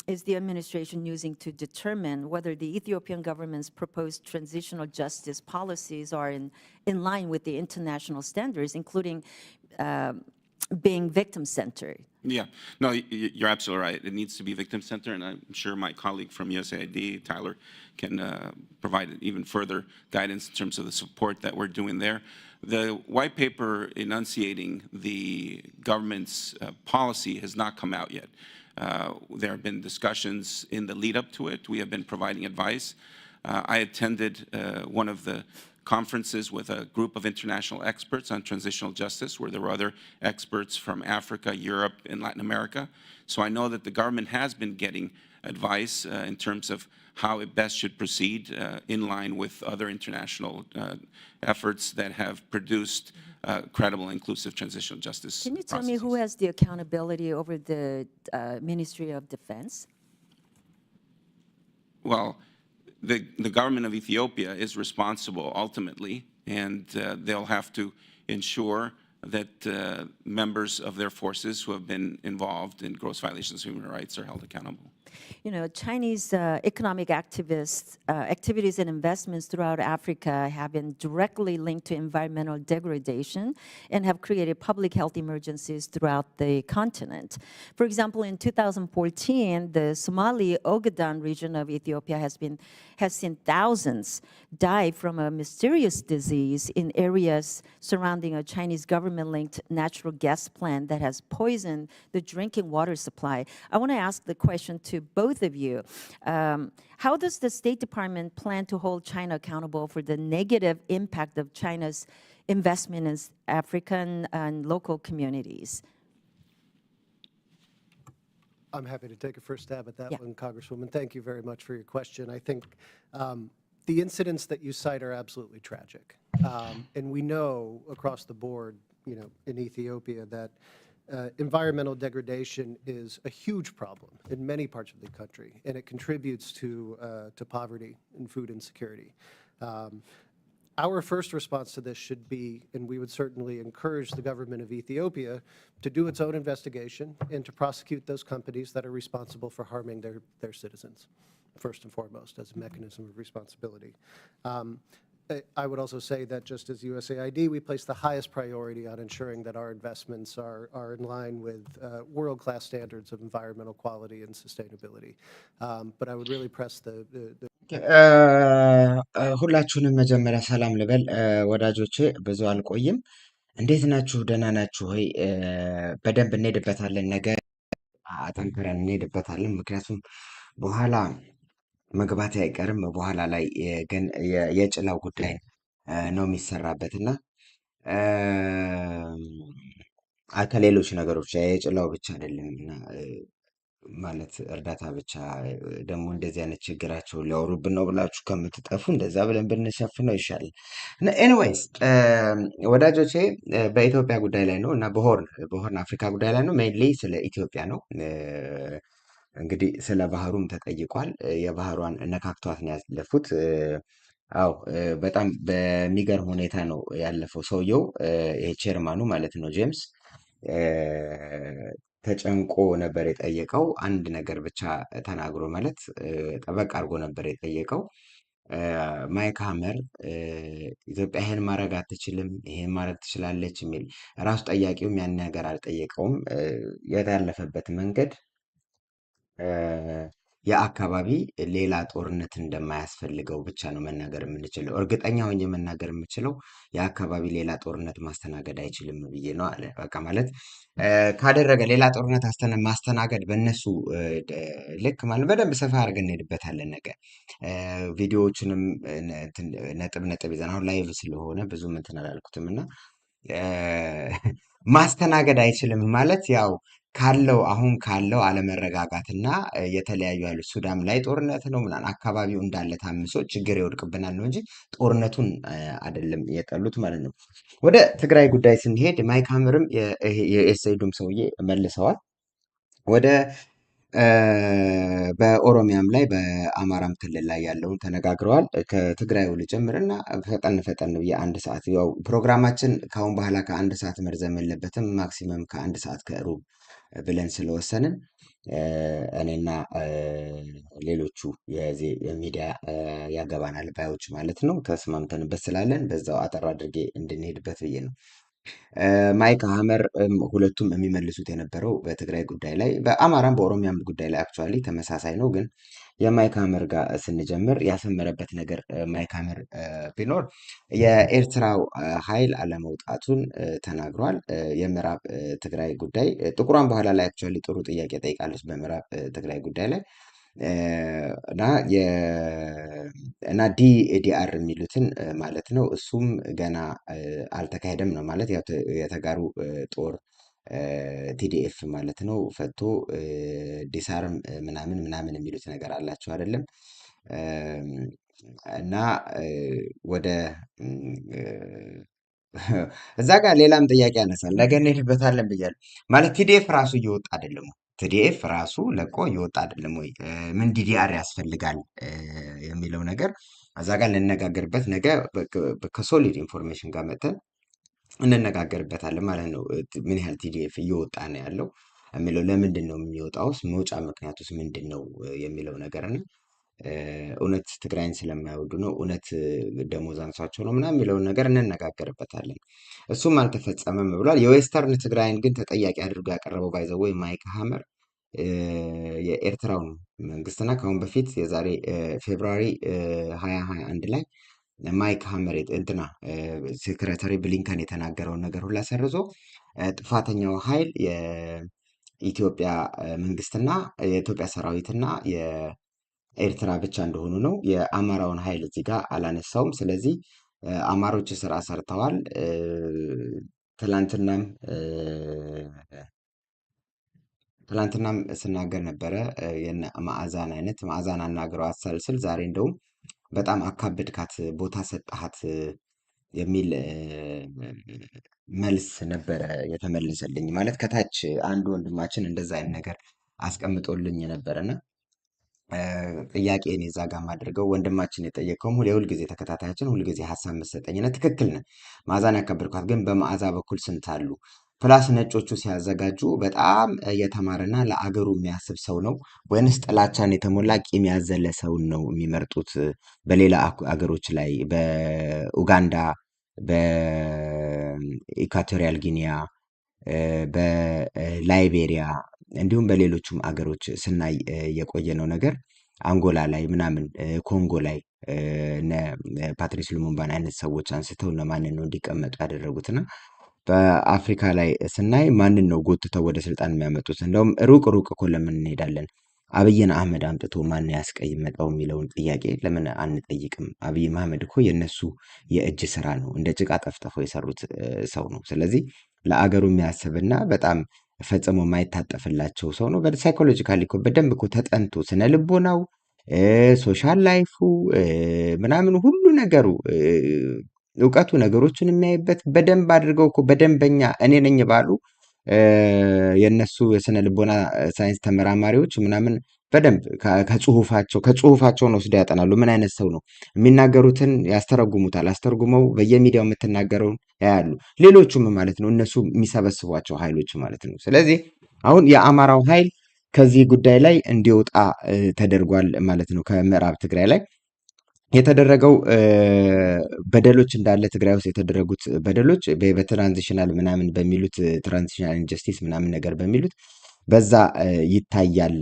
is the administration using to determine whether the Ethiopian government's proposed transitional justice policies are in line with the international standards, including being victim-centered? Yeah, no, you're absolutely right. It needs to be victim-centered, and I'm sure my colleague from USAID, Tyler, can provide even further guidance in terms of the support that we're doing there. The white paper enunciating the government's policy has not come out yet. There have been discussions in the lead up to it. We have been providing advice. I attended one of the conferences with a group of international experts on transitional justice, where there were other experts from Africa, Europe, and Latin America. So I know that the government has been getting advice in terms of how it best should proceed in line with other international efforts that have produced credible, inclusive transitional justice Can you tell processes. me who has the accountability over the Ministry of Defense? Well, the government of Ethiopia is responsible ultimately, and they'll have to ensure that members of their forces who have been involved in gross violations of human rights are held accountable? You know, Chinese economic activists, activities and investments throughout Africa have been directly linked to environmental degradation and have created public health emergencies throughout the continent. For example, in 2014, the Somali Ogaden region of Ethiopia has seen thousands die from a mysterious disease in areas surrounding a Chinese government-linked natural gas plant that has poisoned the drinking water supply. I want to ask the question to both of you. How does the State Department plan to hold China accountable for the negative impact of China's investment in African and local communities? I'm happy to take a first stab at that Yeah. one, Congresswoman. Thank you very much for your question. I think the incidents that you cite are absolutely tragic. And we know across the board, you know, in Ethiopia that environmental degradation is a huge problem in many parts of the country, and it contributes to poverty and food insecurity. Our first response to this should be, and we would certainly encourage the government of Ethiopia to do its own investigation and to prosecute those companies that are responsible for harming their citizens, first and foremost, as a mechanism of responsibility. I would also say that just as USAID, we place the highest priority on ensuring that our investments are in line with world-class standards of environmental quality and sustainability. But I would really press the ሁላችሁንም መጀመሪያ ሰላም ልበል ወዳጆቼ፣ ብዙ አልቆይም። እንዴት ናችሁ? ደህና ናችሁ ሆይ? በደንብ እንሄድበታለን፣ ነገ አጠንክረን እንሄድበታለን። ምክንያቱም በኋላ መግባት አይቀርም። በኋላ ላይ ግን የጭላው ጉዳይ ነው የሚሰራበትና ከሌሎች ነገሮች የጭላው ብቻ አይደለም እና ማለት እርዳታ ብቻ ደግሞ እንደዚህ አይነት ችግራቸውን ሊያወሩብን ነው ብላችሁ ከምትጠፉ እንደዛ ብለን ብንሸፍነው ይሻላል። ኤኒዌይስ ወዳጆቼ በኢትዮጵያ ጉዳይ ላይ ነው እና በሆርን አፍሪካ ጉዳይ ላይ ነው። ሜይንሊ ስለ ኢትዮጵያ ነው። እንግዲህ ስለ ባህሩም ተጠይቋል። የባህሯን ነካክቷት ነው ያለፉት። አዎ በጣም በሚገርም ሁኔታ ነው ያለፈው ሰውየው። ይሄ ቼርማኑ ማለት ነው ጄምስ ተጨንቆ ነበር የጠየቀው። አንድ ነገር ብቻ ተናግሮ ማለት ጠበቅ አድርጎ ነበር የጠየቀው። ማይክ ሀመር ኢትዮጵያ ይሄን ማድረግ አትችልም፣ ይሄን ማድረግ ትችላለች የሚል ራሱ ጠያቂውም ያን ነገር አልጠየቀውም። የታለፈበት መንገድ የአካባቢ ሌላ ጦርነት እንደማያስፈልገው ብቻ ነው መናገር የምንችለው። እርግጠኛ ሆኜ መናገር የምችለው የአካባቢ ሌላ ጦርነት ማስተናገድ አይችልም ብዬ ነው አለ። በቃ ማለት ካደረገ ሌላ ጦርነት ማስተናገድ በእነሱ ልክ ማለት በደንብ ሰፋ አድርገን እንሄድበታለን ነገ። ቪዲዮዎቹንም ነጥብ ይዘን አሁን ላይቭ ስለሆነ ብዙም እንትን አላልኩትም እና ማስተናገድ አይችልም ማለት ያው አሁን ካለው አለመረጋጋትና የተለያዩ ያሉት ሱዳን ላይ ጦርነት ነው ምናምን አካባቢው እንዳለ ታምሶ ችግር ይወድቅብናል ነው እንጂ ጦርነቱን አይደለም የጠሉት ማለት ነው። ወደ ትግራይ ጉዳይ ስንሄድ ማይክ ሀመርም የኤስአይዱም ሰውዬ መልሰዋል። ወደ በኦሮሚያም ላይ በአማራም ክልል ላይ ያለውን ተነጋግረዋል። ከትግራዩ ልጀምርና ፈጠን ብዬ አንድ ሰዓት ያው ፕሮግራማችን ከአሁን በኋላ ከአንድ ሰዓት መርዘም የለበትም ማክሲመም ከአንድ ሰዓት ከሩብ ብለን ስለወሰንን እኔና ሌሎቹ የዚህ ሚዲያ ያገባናል ባዮች ማለት ነው ተስማምተንበት ስላለን በዛው አጠር አድርጌ እንድንሄድበት ብዬ ነው። ማይክ ሀመር ሁለቱም የሚመልሱት የነበረው በትግራይ ጉዳይ ላይ በአማራም በኦሮሚያም ጉዳይ ላይ አክቹዋሊ ተመሳሳይ ነው። ግን የማይክ ሀመር ጋር ስንጀምር ያሰመረበት ነገር ማይክ ሀመር ቢኖር የኤርትራው ኃይል አለመውጣቱን ተናግሯል። የምዕራብ ትግራይ ጉዳይ ጥቁሯን በኋላ ላይ አክቹዋሊ ጥሩ ጥያቄ ጠይቃለች በምዕራብ ትግራይ ጉዳይ ላይ እና ዲዲአር የሚሉትን ማለት ነው። እሱም ገና አልተካሄደም ነው ማለት ያው የተጋሩ ጦር ቲዲኤፍ ማለት ነው ፈቶ ዲሳርም ምናምን የሚሉት ነገር አላቸው አይደለም። እና ወደ እዛ ጋር ሌላም ጥያቄ ያነሳል። ነገ እንሄድበታለን ብያለሁ ማለት ቲዲኤፍ ራሱ እየወጣ አይደለም። ቲዲኤፍ ራሱ ለቆ እየወጣ አይደለም ወይ? ምን ዲዲአር ያስፈልጋል የሚለው ነገር እዛ ጋር ልነጋገርበት ነገ ከሶሊድ ኢንፎርሜሽን ጋር መጥተን እንነጋገርበታለን ማለት ነው። ምን ያህል ቲዲኤፍ እየወጣ ነው ያለው የሚለው ለምንድን ነው የሚወጣውስ መውጫ ምክንያቱስ ምንድን ነው የሚለው ነገርና እውነት ትግራይን ስለማይወዱ ነው እውነት ደሞዝ አንሷቸው ነው ምናምን የሚለውን ነገር እንነጋገርበታለን። እሱም አልተፈጸመም ብሏል። የዌስተርን ትግራይን ግን ተጠያቂ አድርጎ ያቀረበው ባይዘው ወይ ማይክ ሀመር የኤርትራውን መንግስትና ከአሁን በፊት የዛሬ ፌብሩዋሪ 2021 ላይ ማይክ ሀመር እንትና ሴክሬታሪ ብሊንከን የተናገረውን ነገር ሁላ ሰርዞ ጥፋተኛው ኃይል የኢትዮጵያ መንግስትና የኢትዮጵያ ሰራዊትና የኤርትራ ብቻ እንደሆኑ ነው። የአማራውን ኃይል እዚህ ጋር አላነሳውም። ስለዚህ አማሮች ስራ ሰርተዋል። ትላንትናም ስናገር ነበረ የነ መዓዛን አይነት መዓዛን አናግረው አሰልስል ዛሬ እንደውም በጣም አካበድካት ቦታ ሰጠሃት የሚል መልስ ነበረ የተመለሰልኝ። ማለት ከታች አንድ ወንድማችን እንደዛ አይነት ነገር አስቀምጦልኝ ነበረና ጥያቄ እኔ እዛ ጋር ማድረገው ወንድማችን የጠየቀውም የሁል ጊዜ ተከታታያችን ሁል ጊዜ ሀሳብ መሰጠኝና ትክክል ነህ። መዓዛን ያከበድኳት ግን በመዓዛ በኩል ስንት አሉ? ፕላስ ነጮቹ ሲያዘጋጁ በጣም የተማረና ለአገሩ የሚያስብ ሰው ነው ወይንስ ጥላቻን የተሞላ ቂም ያዘለ ሰውን ነው የሚመርጡት? በሌላ አገሮች ላይ በኡጋንዳ፣ በኢኳቶሪያል ጊኒያ፣ በላይቤሪያ እንዲሁም በሌሎቹም አገሮች ስናይ የቆየ ነው ነገር አንጎላ ላይ ምናምን ኮንጎ ላይ እነ ፓትሪስ ሉሙምባን አይነት ሰዎች አንስተው እነማንን ነው እንዲቀመጡ ያደረጉትና በአፍሪካ ላይ ስናይ ማንን ነው ጎትተው ወደ ስልጣን የሚያመጡት? እንደውም ሩቅ እኮ ለምን እንሄዳለን? አብይን አህመድ አምጥቶ ማን ያስቀመጠው የሚለውን ጥያቄ ለምን አንጠይቅም? አብይ አህመድ እኮ የነሱ የእጅ ስራ ነው። እንደ ጭቃ ጠፍጥፈው የሰሩት ሰው ነው። ስለዚህ ለአገሩ የሚያስብና በጣም ፈጽሞ የማይታጠፍላቸው ሰው ነው። ሳይኮሎጂካሊ እኮ በደንብ እኮ ተጠንቶ ስነ ልቦናው፣ ሶሻል ላይፉ ምናምን ሁሉ ነገሩ እውቀቱ ነገሮችን የሚያይበት በደንብ አድርገው እኮ በደንበኛ እኔ ነኝ ባሉ የነሱ የስነ ልቦና ሳይንስ ተመራማሪዎች ምናምን በደንብ ከጽሁፋቸውን ወስደው ያጠናሉ። ምን አይነት ሰው ነው የሚናገሩትን ያስተረጉሙታል። አስተርጉመው በየሚዲያው የምትናገረውን ያያሉ። ሌሎቹም ማለት ነው እነሱ የሚሰበስቧቸው ኃይሎች ማለት ነው። ስለዚህ አሁን የአማራው ኃይል ከዚህ ጉዳይ ላይ እንዲወጣ ተደርጓል ማለት ነው። ከምዕራብ ትግራይ ላይ የተደረገው በደሎች እንዳለ ትግራይ ውስጥ የተደረጉት በደሎች በትራንዚሽናል ምናምን በሚሉት ትራንዚሽናል ኢንጀስቲስ ምናምን ነገር በሚሉት በዛ ይታያል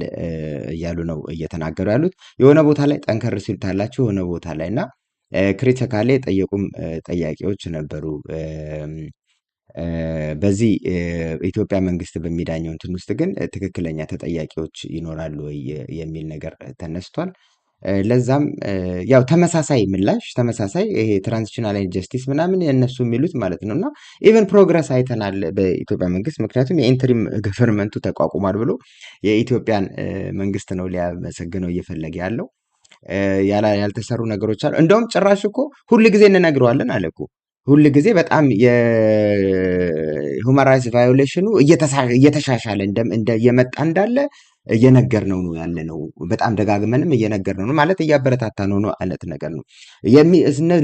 እያሉ ነው እየተናገሩ ያሉት። የሆነ ቦታ ላይ ጠንከር ሲሉ ታላቸው የሆነ ቦታ ላይ እና ክሪቲካሊ የጠየቁም ጠያቂዎች ነበሩ። በዚህ ኢትዮጵያ መንግስት በሚዳኘው እንትን ውስጥ ግን ትክክለኛ ተጠያቂዎች ይኖራሉ ወይ የሚል ነገር ተነስቷል። ለዛም ያው ተመሳሳይ ምላሽ ተመሳሳይ ይሄ ትራንዚሽናል ጀስቲስ ምናምን የእነሱ የሚሉት ማለት ነው። እና ኢቨን ፕሮግረስ አይተናል በኢትዮጵያ መንግስት። ምክንያቱም የኢንትሪም ገቨርንመንቱ ተቋቁሟል ብሎ የኢትዮጵያን መንግስት ነው ሊያመሰግነው እየፈለገ ያለው። ያልተሰሩ ነገሮች አሉ። እንደውም ጭራሽ እኮ ሁል ጊዜ እንነግረዋለን አለ እኮ ሁል ጊዜ በጣም የሁማን ራይትስ ቫዮሌሽኑ እየተሻሻለ እየመጣ እንዳለ እየነገርነው ነው ያለ ነው። በጣም ደጋግመንም እየነገርነው ነው ማለት እያበረታታ ነው አይነት ነገር ነው።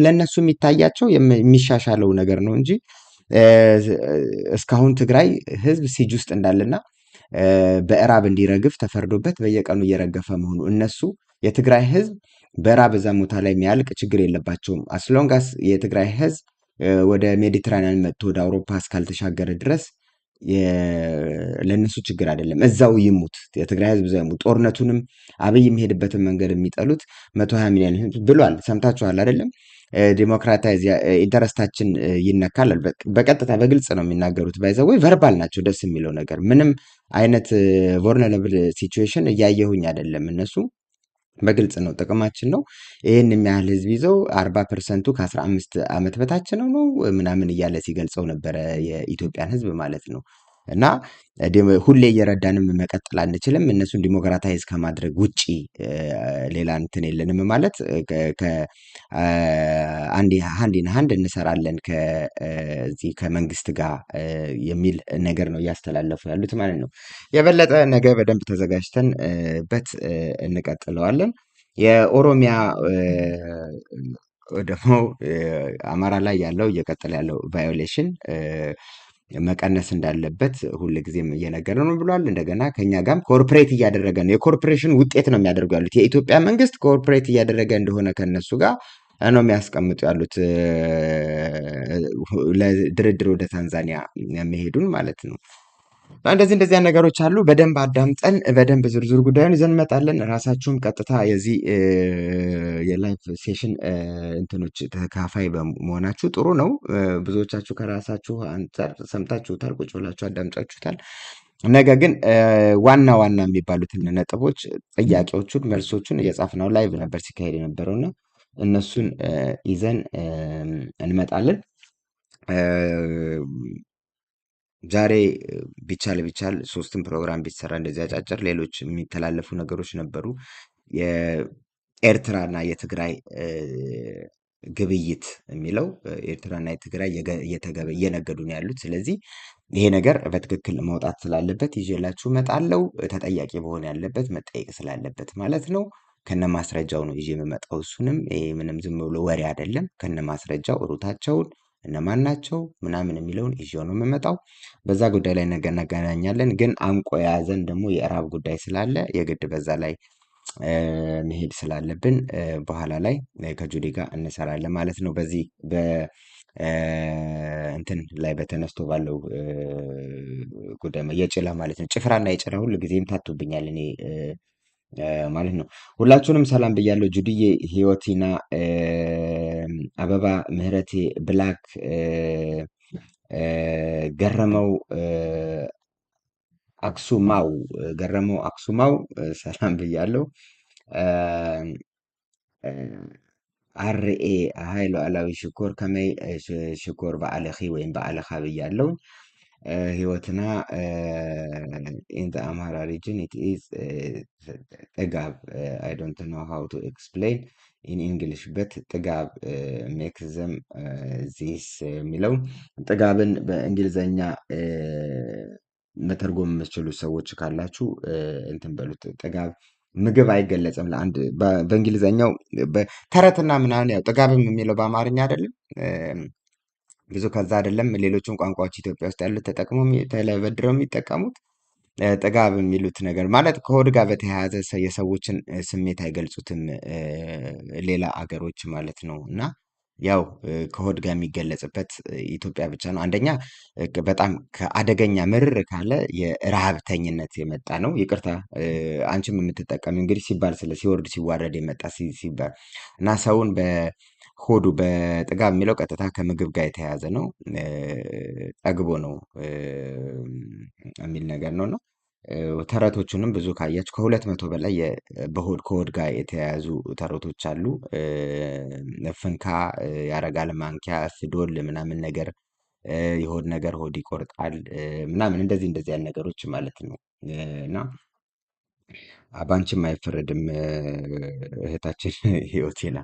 ለእነሱ የሚታያቸው የሚሻሻለው ነገር ነው እንጂ እስካሁን ትግራይ ህዝብ ሲጅ ውስጥ እንዳለና በእራብ እንዲረግፍ ተፈርዶበት በየቀኑ እየረገፈ መሆኑ እነሱ የትግራይ ህዝብ በእራብ እዛ ቦታ ላይ የሚያልቅ ችግር የለባቸውም። አስሎንጋስ የትግራይ ህዝብ ወደ ሜዲትራኒያን መጥቶ ወደ አውሮፓ እስካልተሻገረ ድረስ ለእነሱ ችግር አይደለም። እዛው ይሙት የትግራይ ህዝብ እዛው ይሙት። ጦርነቱንም አብይ የሚሄድበትን መንገድ የሚጠሉት 120 ሚሊዮን ህዝብ ብሏል። ሰምታችኋል አይደለም? ዲሞክራታይዝ ኢንተረስታችን ይነካል። በቀጥታ በግልጽ ነው የሚናገሩት። ባይዘው ቨርባል ናቸው። ደስ የሚለው ነገር ምንም አይነት ቮልነረብል ሲቹዌሽን እያየሁኝ አይደለም። እነሱ በግልጽ ነው ጥቅማችን ነው ይህን የሚያህል ህዝብ ይዘው 40%ቱ ከ15 ዓመት በታች ነው ምናምን እያለ ሲገልጸው ነበረ የኢትዮጵያን ህዝብ ማለት ነው። እና ሁሌ እየረዳንም መቀጠል አንችልም። እነሱን ዲሞክራታይዝ ከማድረግ ውጪ ሌላ እንትን የለንም ማለት አንድ እንሰራለን ከዚህ ከመንግስት ጋር የሚል ነገር ነው እያስተላለፉ ያሉት ማለት ነው። የበለጠ ነገ በደንብ ተዘጋጅተን እንቀጥለዋለን። የኦሮሚያ ደግሞ አማራ ላይ ያለው እየቀጠለ ያለው ቫዮሌሽን መቀነስ እንዳለበት ሁልጊዜም እየነገረ ነው ብሏል። እንደገና ከኛ ጋርም ኮርፖሬት እያደረገ ነው። የኮርፖሬሽን ውጤት ነው የሚያደርጉ ያሉት። የኢትዮጵያ መንግስት ኮርፖሬት እያደረገ እንደሆነ ከነሱ ጋር ነው የሚያስቀምጡ ያሉት ለድርድር ወደ ታንዛኒያ መሄዱን ማለት ነው። እንደዚህ ነገሮች አሉ። በደንብ አዳምጠን በደንብ ዝርዝር ጉዳዩን ይዘን እንመጣለን። ራሳችሁም ቀጥታ የዚህ የላይቭ ሴሽን እንትኖች ተካፋይ በመሆናችሁ ጥሩ ነው። ብዙዎቻችሁ ከራሳችሁ አንጻር ሰምታችሁታል፣ ቁጭ ብላችሁ አዳምጣችሁታል። ነገር ግን ዋና ዋና የሚባሉትን ነጥቦች፣ ጥያቄዎቹን፣ መልሶቹን እየጻፍነው ላይቭ ነበር ሲካሄድ የነበረውና እነሱን ይዘን እንመጣለን። ዛሬ ቢቻል 3ም ፕሮግራም ቢሰራ እንደዚህ አጫጭር ሌሎች የሚተላለፉ ነገሮች ነበሩ። የኤርትራና የትግራይ ግብይት የሚለው ኤርትራና የትግራይ እየነገዱ ነው ያሉት። ስለዚህ ይሄ ነገር በትክክል መውጣት ስላለበት ይዤላችሁ እመጣለሁ። ተጠያቂ መሆን ያለበት መጠየቅ ስላለበት ማለት ነው። ከነ ማስረጃው ነው ይዤ የምመጣው። እሱንም ይሄ ምንም ዝም ብሎ ወሬ አይደለም። ከነ ማስረጃው ሩታቸውን እነማን ናቸው ምናምን የሚለውን ይዤው ነው የምመጣው። በዛ ጉዳይ ላይ ነገ እናገናኛለን። ግን አንቆ የያዘን ደግሞ የእራብ ጉዳይ ስላለ የግድ በዛ ላይ መሄድ ስላለብን በኋላ ላይ ከጁዲ ጋር እንሰራለን ማለት ነው። በዚህ እንትን ላይ በተነስቶ ባለው ጉዳይ የጭላ ማለት ነው። ጭፍራና የጭራ ሁሉ ጊዜም ታቱብኛል እኔ ማለት ነው። ሁላችሁንም ሰላም ብያለሁ። ጁዲዬ፣ ህይወቲና፣ አበባ፣ ምህረቴ፣ ብላክ፣ ገረመው አክሱማው ሰላም ብያለሁ። አርኤ ሀይሎ አላዊ ሽኮር ከመይ ሽኮር በዓለኺ ወይም በዓለኻ ብያለሁ። ህይወትና in the Amhara region it is ጥጋብ I don't know how to explain in English but ጥጋብ makes them this የሚለው ጥጋብን በእንግሊዘኛ መተርጎም የምትችሉ ሰዎች ካላችሁ እንትን በሉት። ጥጋብ ምግብ አይገለጽም። ለአንድ በእንግሊዘኛው ተረትና ምናምን ያው ጥጋብም የሚለው በአማርኛ አይደለም ብዙ ከዛ አይደለም። ሌሎቹን ቋንቋዎች ኢትዮጵያ ውስጥ ያሉት ተጠቅሞ ተበድረው የሚጠቀሙት ጥጋብ የሚሉት ነገር ማለት ከሆድ ጋር በተያያዘ የሰዎችን ስሜት አይገልጹትም ሌላ አገሮች ማለት ነው። እና ያው ከሆድ ጋር የሚገለጽበት ኢትዮጵያ ብቻ ነው። አንደኛ በጣም ከአደገኛ ምርር ካለ የረሃብተኝነት የመጣ ነው። ይቅርታ አንቺም የምትጠቀሚ እንግዲህ ሲባል ሲወርድ ሲዋረድ የመጣ ሲባል እና ሰውን ሆዱ በጥጋብ የሚለው ቀጥታ ከምግብ ጋር የተያያዘ ነው። ጠግቦ ነው የሚል ነገር ነው። ነው ተረቶቹንም ብዙ ካያችሁ ከ200 በላይ ከሆድ ጋር የተያያዙ ተረቶች አሉ። ፍንካ ያረጋል፣ ማንኪያ፣ ፍዶል ምናምን ነገር፣ የሆድ ነገር ሆድ ይቆርጣል ምናምን እንደዚህ ያሉ ነገሮች ማለት ነው። እና ባንቺም አይፈረድም እህታችን ህይወቴና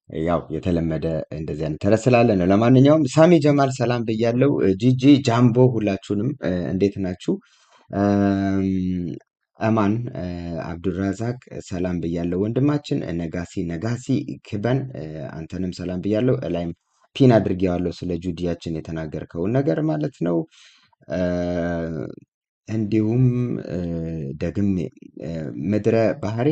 ያው የተለመደ እንደዚህ አይነት ተረት ስላለ ነው። ለማንኛውም ሳሚ ጀማል ሰላም ብያለው። ጂጂ ጃምቦ ሁላችሁንም እንዴት ናችሁ? አማን አብዱራዛቅ ሰላም ብያለው። ወንድማችን ነጋሲ ክበን አንተንም ሰላም ብያለው። ላይም ፒን አድርጌዋለሁ ስለ ጁዲያችን የተናገርከውን ነገር ማለት ነው። እንዲሁም ደግሜ ምድረ ባህሪ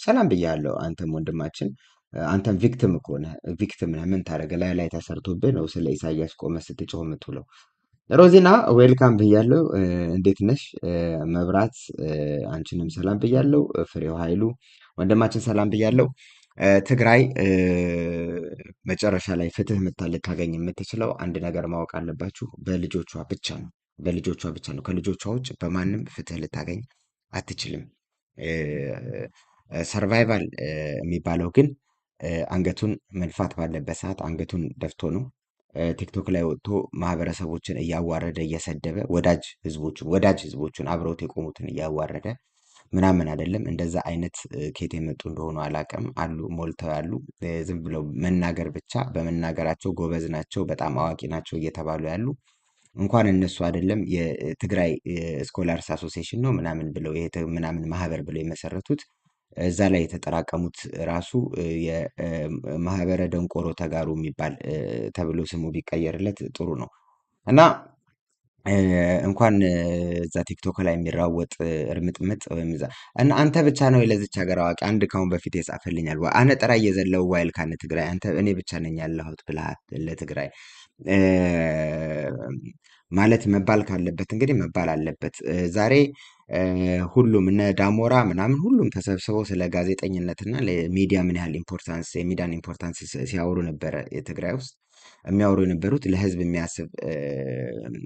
ሰላም ብያለው። አንተም ወንድማችን አንተም ቪክቲም እኮ ነህ። ቪክቲም ነህ። ምን ታደርግ? ላይ ተሰርቶብህ ነው ስለ ኢሳያስ ቆመ ስትጮህ የምትውለው። ሮዚና ዌልካም ብያለው። እንዴት ነሽ? መብራት አንቺንም ሰላም ብያለው። ፍሬው ኃይሉ ወንድማችን ሰላም ብያለው። ትግራይ መጨረሻ ላይ ፍትህ ልታገኝ የምትችለው አንድ ነገር ማወቅ አለባችሁ፣ በልጆቿ ብቻ ነው። በልጆቿ ብቻ ነው። ከልጆቿ ውጭ በማንም ፍትህ ልታገኝ አትችልም። ሰርቫይቫል የሚባለው ግን አንገቱን መልፋት ባለበት ሰዓት አንገቱን ደፍቶ ነው። ቲክቶክ ላይ ወጥቶ ማህበረሰቦችን እያዋረደ እየሰደበ ወዳጅ ህዝቦቹን አብረውት የቆሙትን እያዋረደ ምናምን አይደለም። እንደዛ አይነት ኬት የመጡ እንደሆኑ አላቅም። አሉ ሞልተው ያሉ ዝም ብለው መናገር ብቻ በመናገራቸው ጎበዝ ናቸው፣ በጣም አዋቂ ናቸው እየተባሉ ያሉ እንኳን እነሱ አይደለም የትግራይ ስኮላርስ አሶሲዬሽን ነው ምናምን ብለው ምናምን ማህበር ብለው የመሰረቱት እዛ ላይ የተጠራቀሙት ራሱ የማህበረ ደንቆሮ ተጋሩ የሚባል ተብሎ ስሙ ቢቀየርለት ጥሩ ነው እና እንኳን እዛ ቲክቶክ ላይ የሚራወጥ እርምጥምጥ ወይም እዛ እና አንተ ብቻ ነው ለዚች ሀገር አዋቂ አንድ ካሁን በፊት የጻፈልኛል አነ ጥራ እየዘለው ዋይል ካነ ትግራይ አንተ እኔ ብቻ ነኝ ያለሁት ብልሃት ለትግራይ ማለት መባል ካለበት እንግዲህ መባል አለበት። ዛሬ ሁሉም እነ ዳሞራ ምናምን ሁሉም ተሰብስበው ስለ ጋዜጠኝነትና ለሚዲያ ምን ያህል ኢምፖርታንስ የሚዲያን ኢምፖርታንስ ሲያወሩ ነበረ። የትግራይ ውስጥ የሚያወሩ የነበሩት ለህዝብ የሚያስብ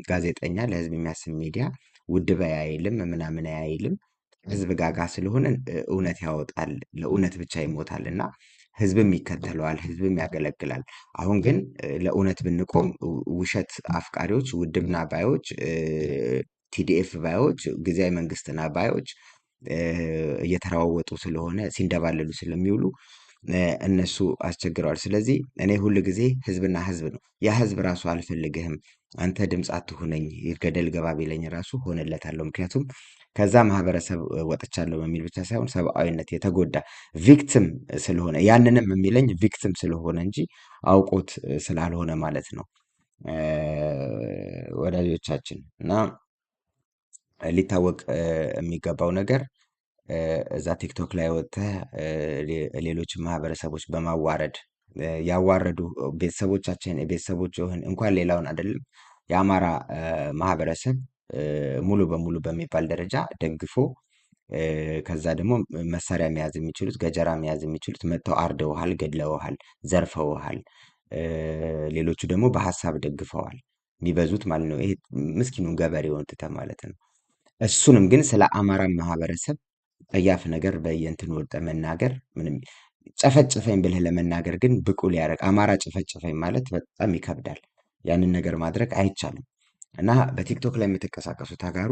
ጋዜጠኛ፣ ለህዝብ የሚያስብ ሚዲያ ውድብ አይልም ምናምን አይልም። ህዝብ ጋጋ ስለሆነ እውነት ያወጣል፣ ለእውነት ብቻ ይሞታል እና ህዝብም ይከተለዋል፣ ህዝብም ያገለግላል። አሁን ግን ለእውነት ብንቆም ውሸት አፍቃሪዎች፣ ውድብና ባዮች፣ ቲዲኤፍ ባዮች፣ ጊዜያዊ መንግስትና ባዮች እየተራወጡ ስለሆነ ሲንደባለሉ ስለሚውሉ እነሱ አስቸግረዋል። ስለዚህ እኔ ሁል ጊዜ ህዝብና ህዝብ ነው። ያ ህዝብ ራሱ አልፈልግህም፣ አንተ ድምፅ አትሁነኝ፣ ገደል ገባ ቢለኝ ራሱ ሆነለታለሁ። ምክንያቱም ከዛ ማህበረሰብ ወጥቻለሁ በሚል ብቻ ሳይሆን ሰብአዊነት የተጎዳ ቪክቲም ስለሆነ ያንንም የሚለኝ ቪክቲም ስለሆነ እንጂ አውቆት ስላልሆነ ማለት ነው ወዳጆቻችን። እና ሊታወቅ የሚገባው ነገር እዛ ቲክቶክ ላይ ወጥተህ ሌሎች ማህበረሰቦች በማዋረድ ያዋረዱ ቤተሰቦቻችን ቤተሰቦች እንኳን ሌላውን አይደለም የአማራ ማህበረሰብ ሙሉ በሙሉ በሚባል ደረጃ ደግፎ ከዛ ደግሞ መሳሪያ መያዝ የሚችሉት ገጀራ መያዝ የሚችሉት መጥተው አርደውሃል፣ ገድለውሃል፣ ዘርፈውሃል። ሌሎቹ ደግሞ በሀሳብ ደግፈዋል የሚበዙት ማለት ነው። ይሄ ምስኪኑን ገበሬውን ትተህ ማለት ነው። እሱንም ግን ስለ አማራ ማህበረሰብ ጠያፍ ነገር በየእንትን ወጣ መናገር ምንም ጨፈጨፈኝ ብለህ ለመናገር ግን ብቁ ሊያደርግ አማራ ጨፈጨፈኝ ማለት በጣም ይከብዳል። ያንን ነገር ማድረግ አይቻልም። እና በቲክቶክ ላይ የምትንቀሳቀሱ ተጋሩ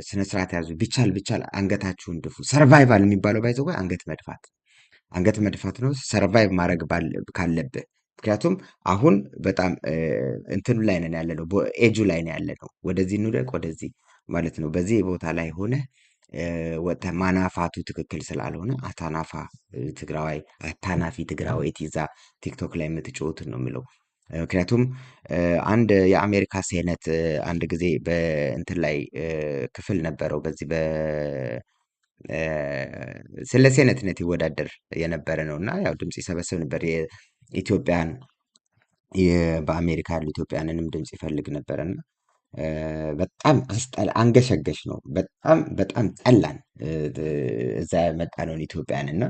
ስነስርዓት ያዙ። ቢቻል አንገታችሁን ድፉ። ሰርቫይቫል የሚባለው ባይዘው አንገት መድፋት ነው። ሰርቫይቭ ማድረግ ካለብህ ምክንያቱም አሁን በጣም እንትኑ ላይ ነን ያለ ነው፣ ኤጁ ላይ ነው ያለ ነው። ወደዚህ እንውደቅ ወደዚህ ማለት ነው። በዚህ ቦታ ላይ ሆነ ወጥተህ ማናፋቱ ትክክል ስላልሆነ አታናፋ ትግራዋይ፣ አታናፊ ትግራዋይት ይዛ ቲክቶክ ላይ የምትጮሁትን ነው የሚለው። ምክንያቱም አንድ የአሜሪካ ሴኔት አንድ ጊዜ በእንትን ላይ ክፍል ነበረው በዚህ ስለ ሴኔትነት ይወዳደር የነበረ ነው እና ያው ድምፅ ይሰበስብ ነበር። የኢትዮጵያን በአሜሪካ ያሉ ኢትዮጵያንንም ድምፅ ይፈልግ ነበረና በጣም አንገሸገሽ ነው። በጣም ጠላን እዛ የመጣነውን ኢትዮጵያን እና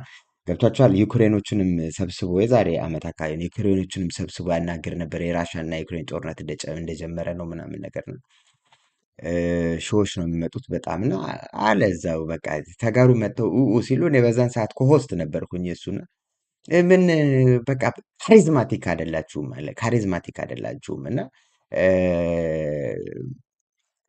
ገብቷቸዋል። ዩክሬኖችንም ሰብስቦ የዛሬ ዓመት አካባቢ ዩክሬኖችንም ሰብስቦ ያናገር ነበር። የራሻና የዩክሬን ጦርነት እንደጀመረ ነው ምናምን ነገር ነው። ሾዎች ነው የሚመጡት በጣም እና አለ እዛው በቃ ተጋሩ መጥተው ሲሉ እኔ በዛን ሰዓት ኮሆስት ነበርኩኝ እሱና ምን በቃ ካሪዝማቲክ አይደላችሁም እና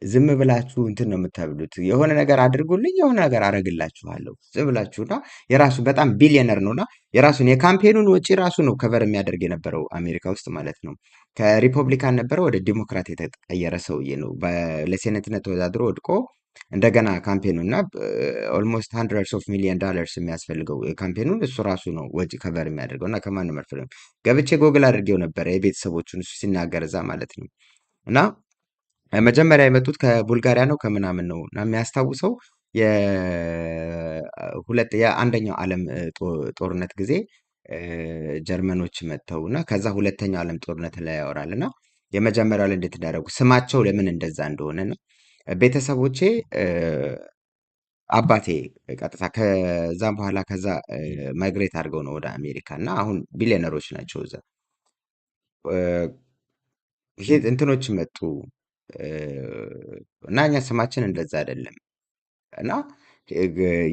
ዝም ብላችሁ እንትን ነው የምታብሉት። የሆነ ነገር አድርጉልኝ፣ የሆነ ነገር አረግላችኋለሁ ዝም ብላችሁና የራሱ በጣም ቢሊየነር ነውና የራሱን የካምፔኑን ወጪ ራሱ ነው ከቨር የሚያደርግ የነበረው አሜሪካ ውስጥ ማለት ነው። ከሪፐብሊካን ነበረ ወደ ዲሞክራት የተቀየረ ሰውዬ ነው። ለሴኔትነት ተወዳድሮ ወድቆ እንደገና ካምፔኑ እና ኦልሞስት $100 ሚሊዮን የሚያስፈልገው ካምፔኑን እሱ ራሱ ነው ወጪ ከቨር የሚያደርገው እና ከማንም አልፈልግም። ገብቼ ጎግል አድርጌው ነበረ የቤተሰቦቹን እሱ ሲናገር እዛ ማለት ነው። እና መጀመሪያ የመጡት ከቡልጋሪያ ነው ከምናምን ነው እና የሚያስታውሰው የአንደኛው ዓለም ጦርነት ጊዜ ጀርመኖች መጥተው እና ከዛ ሁለተኛው ዓለም ጦርነት ላይ ያወራል እና የመጀመሪያው ላይ እንዴት እንዳደረጉ ስማቸው ለምን እንደዛ እንደሆነ ነው። ቤተሰቦቼ አባቴ ቀጥታ ከዛም በኋላ ከዛ ማይግሬት አድርገው ነው ወደ አሜሪካ እና አሁን ቢሊዮነሮች ናቸው። እዛ ይሄ እንትኖች መጡ እና እኛ ስማችን እንደዛ አይደለም እና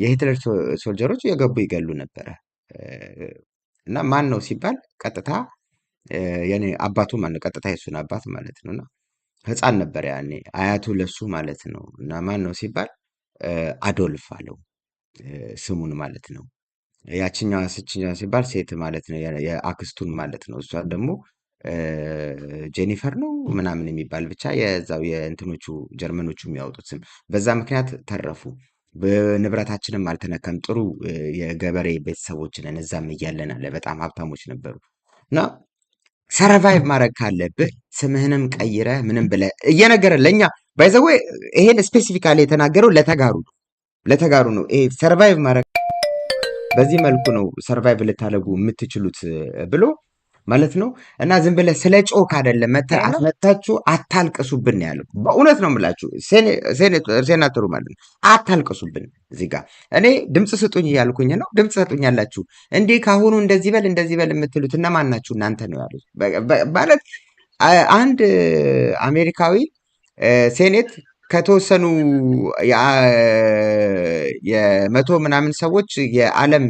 የሂትለር ሶልጀሮች የገቡ ይገሉ ነበረ እና ማን ነው ሲባል ቀጥታ የኔ አባቱ ማን ቀጥታ የሱን አባት ማለት ነውና ህፃን ነበር ያኔ አያቱ ለሱ ማለት ነው። እና ማን ነው ሲባል አዶልፍ አለው ስሙን ማለት ነው። ያችኛዋ ሲባል ሴት ማለት ነው፣ የአክስቱን ማለት ነው። እሷ ደግሞ ጄኒፈር ነው ምናምን የሚባል ብቻ የዛው የእንትኖቹ ጀርመኖቹ የሚያወጡት ስም በዛ ምክንያት ተረፉ። በንብረታችንም አልተነካም። ጥሩ የገበሬ ቤተሰቦች ነን። እዛም እያለን አለ በጣም ሀብታሞች ነበሩ እና ሰርቫይቭ ማድረግ ካለብህ ስምህንም ቀይረ ምንም ብለህ እየነገረ ለእኛ ባይዘዌ ይሄን ስፔሲፊካሊ የተናገረው ለተጋሩ ነው። ይሄ ሰርቫይቭ ማድረግ በዚህ መልኩ ነው ሰርቫይቭ ልታደርጉ የምትችሉት ብሎ ማለት ነው። እና ዝም ብለህ ስለ ጮክ አይደለም መታችሁ አታልቅሱብን ያለው። በእውነት ነው የምላችሁ ሴናተሩ ማለት ነው። አታልቅሱብን እዚህ ጋር እኔ ድምፅ ስጡኝ እያልኩኝ ነው። ድምፅ ሰጡኛላችሁ። እንዲህ ካሁኑ እንደዚህ በል የምትሉት እነማን ናችሁ እናንተ ነው ያሉት። ማለት አንድ አሜሪካዊ ሴኔት ከተወሰኑ የመቶ ምናምን ሰዎች የዓለም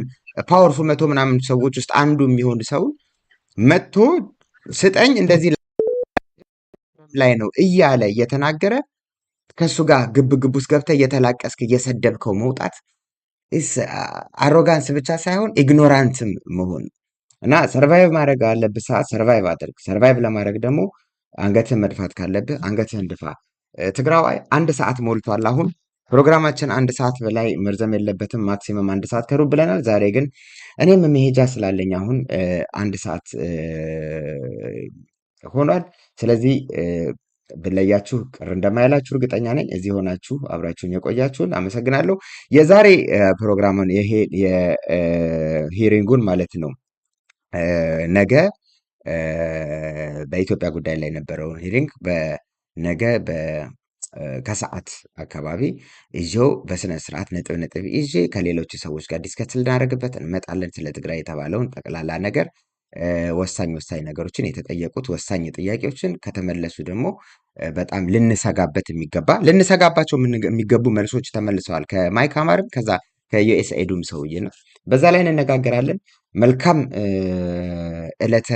ፓወርፉል መቶ ምናምን ሰዎች ውስጥ አንዱ የሚሆን ሰው መጥቶ ስጠኝ እንደዚህ ላይ ነው እያለ እየተናገረ ከእሱ ጋር ግብ ውስጥ ገብተህ እየተላቀስክ እየሰደብከው መውጣት አሮጋንስ ብቻ ሳይሆን ኢግኖራንትም መሆን እና ሰርቫይቭ ማድረግ አለብህ ሰዓት ሰርቫይቭ አድርግ። ሰርቫይቭ ለማድረግ ደግሞ አንገትህን መድፋት ካለብህ አንገትህን ድፋ። ትግራዋይ 1 ሰዓት ሞልቷል። አሁን ፕሮግራማችን 1 ሰዓት በላይ መርዘም የለበትም። ማክሲመም 1 ሰዓት ከሩብ ብለናል። ዛሬ ግን እኔም መሄጃ ስላለኝ አሁን 1 ሰዓት ሆኗል። ስለዚህ ብለያችሁ ቅር እንደማይላችሁ እርግጠኛ ነኝ። እዚህ ሆናችሁ አብራችሁን የቆያችሁን አመሰግናለሁ። የዛሬ ፕሮግራሙን ይሄ የሂሪንጉን ማለት ነው ነገ በኢትዮጵያ ጉዳይ ላይ የነበረውን ሂሪንግ ነገ ከሰዓት አካባቢ ይዤው በስነ ስርዓት ነጥብ ይዤ ከሌሎች ሰዎች ጋር ዲስከስ ልናደርግበት እንመጣለን። ስለ ትግራይ የተባለውን ጠቅላላ ነገር ወሳኝ ነገሮችን የተጠየቁት ወሳኝ ጥያቄዎችን ከተመለሱ ደግሞ በጣም ልንሰጋባቸው የሚገቡ መልሶች ተመልሰዋል። ከማይክ ሀመርም ከዛ ከዩኤስኤዱም ሰውዬ ነው። በዛ ላይ እንነጋገራለን። መልካም ዕለተ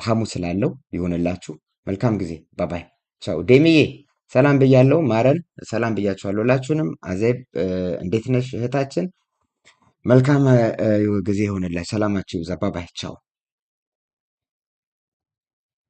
ሐሙስ ስላለው ይሆንላችሁ። መልካም ጊዜ። ባባይ ቻው። ዴሚዬ ሰላም ብያለሁ። ማረን ሰላም ብያችኋለሁ። ሁላችሁንም አዜብ እንዴት ነሽ እህታችን? መልካም ጊዜ ይሆንላችሁ። ሰላማችሁ ይብዛ። ባባይ ቻው።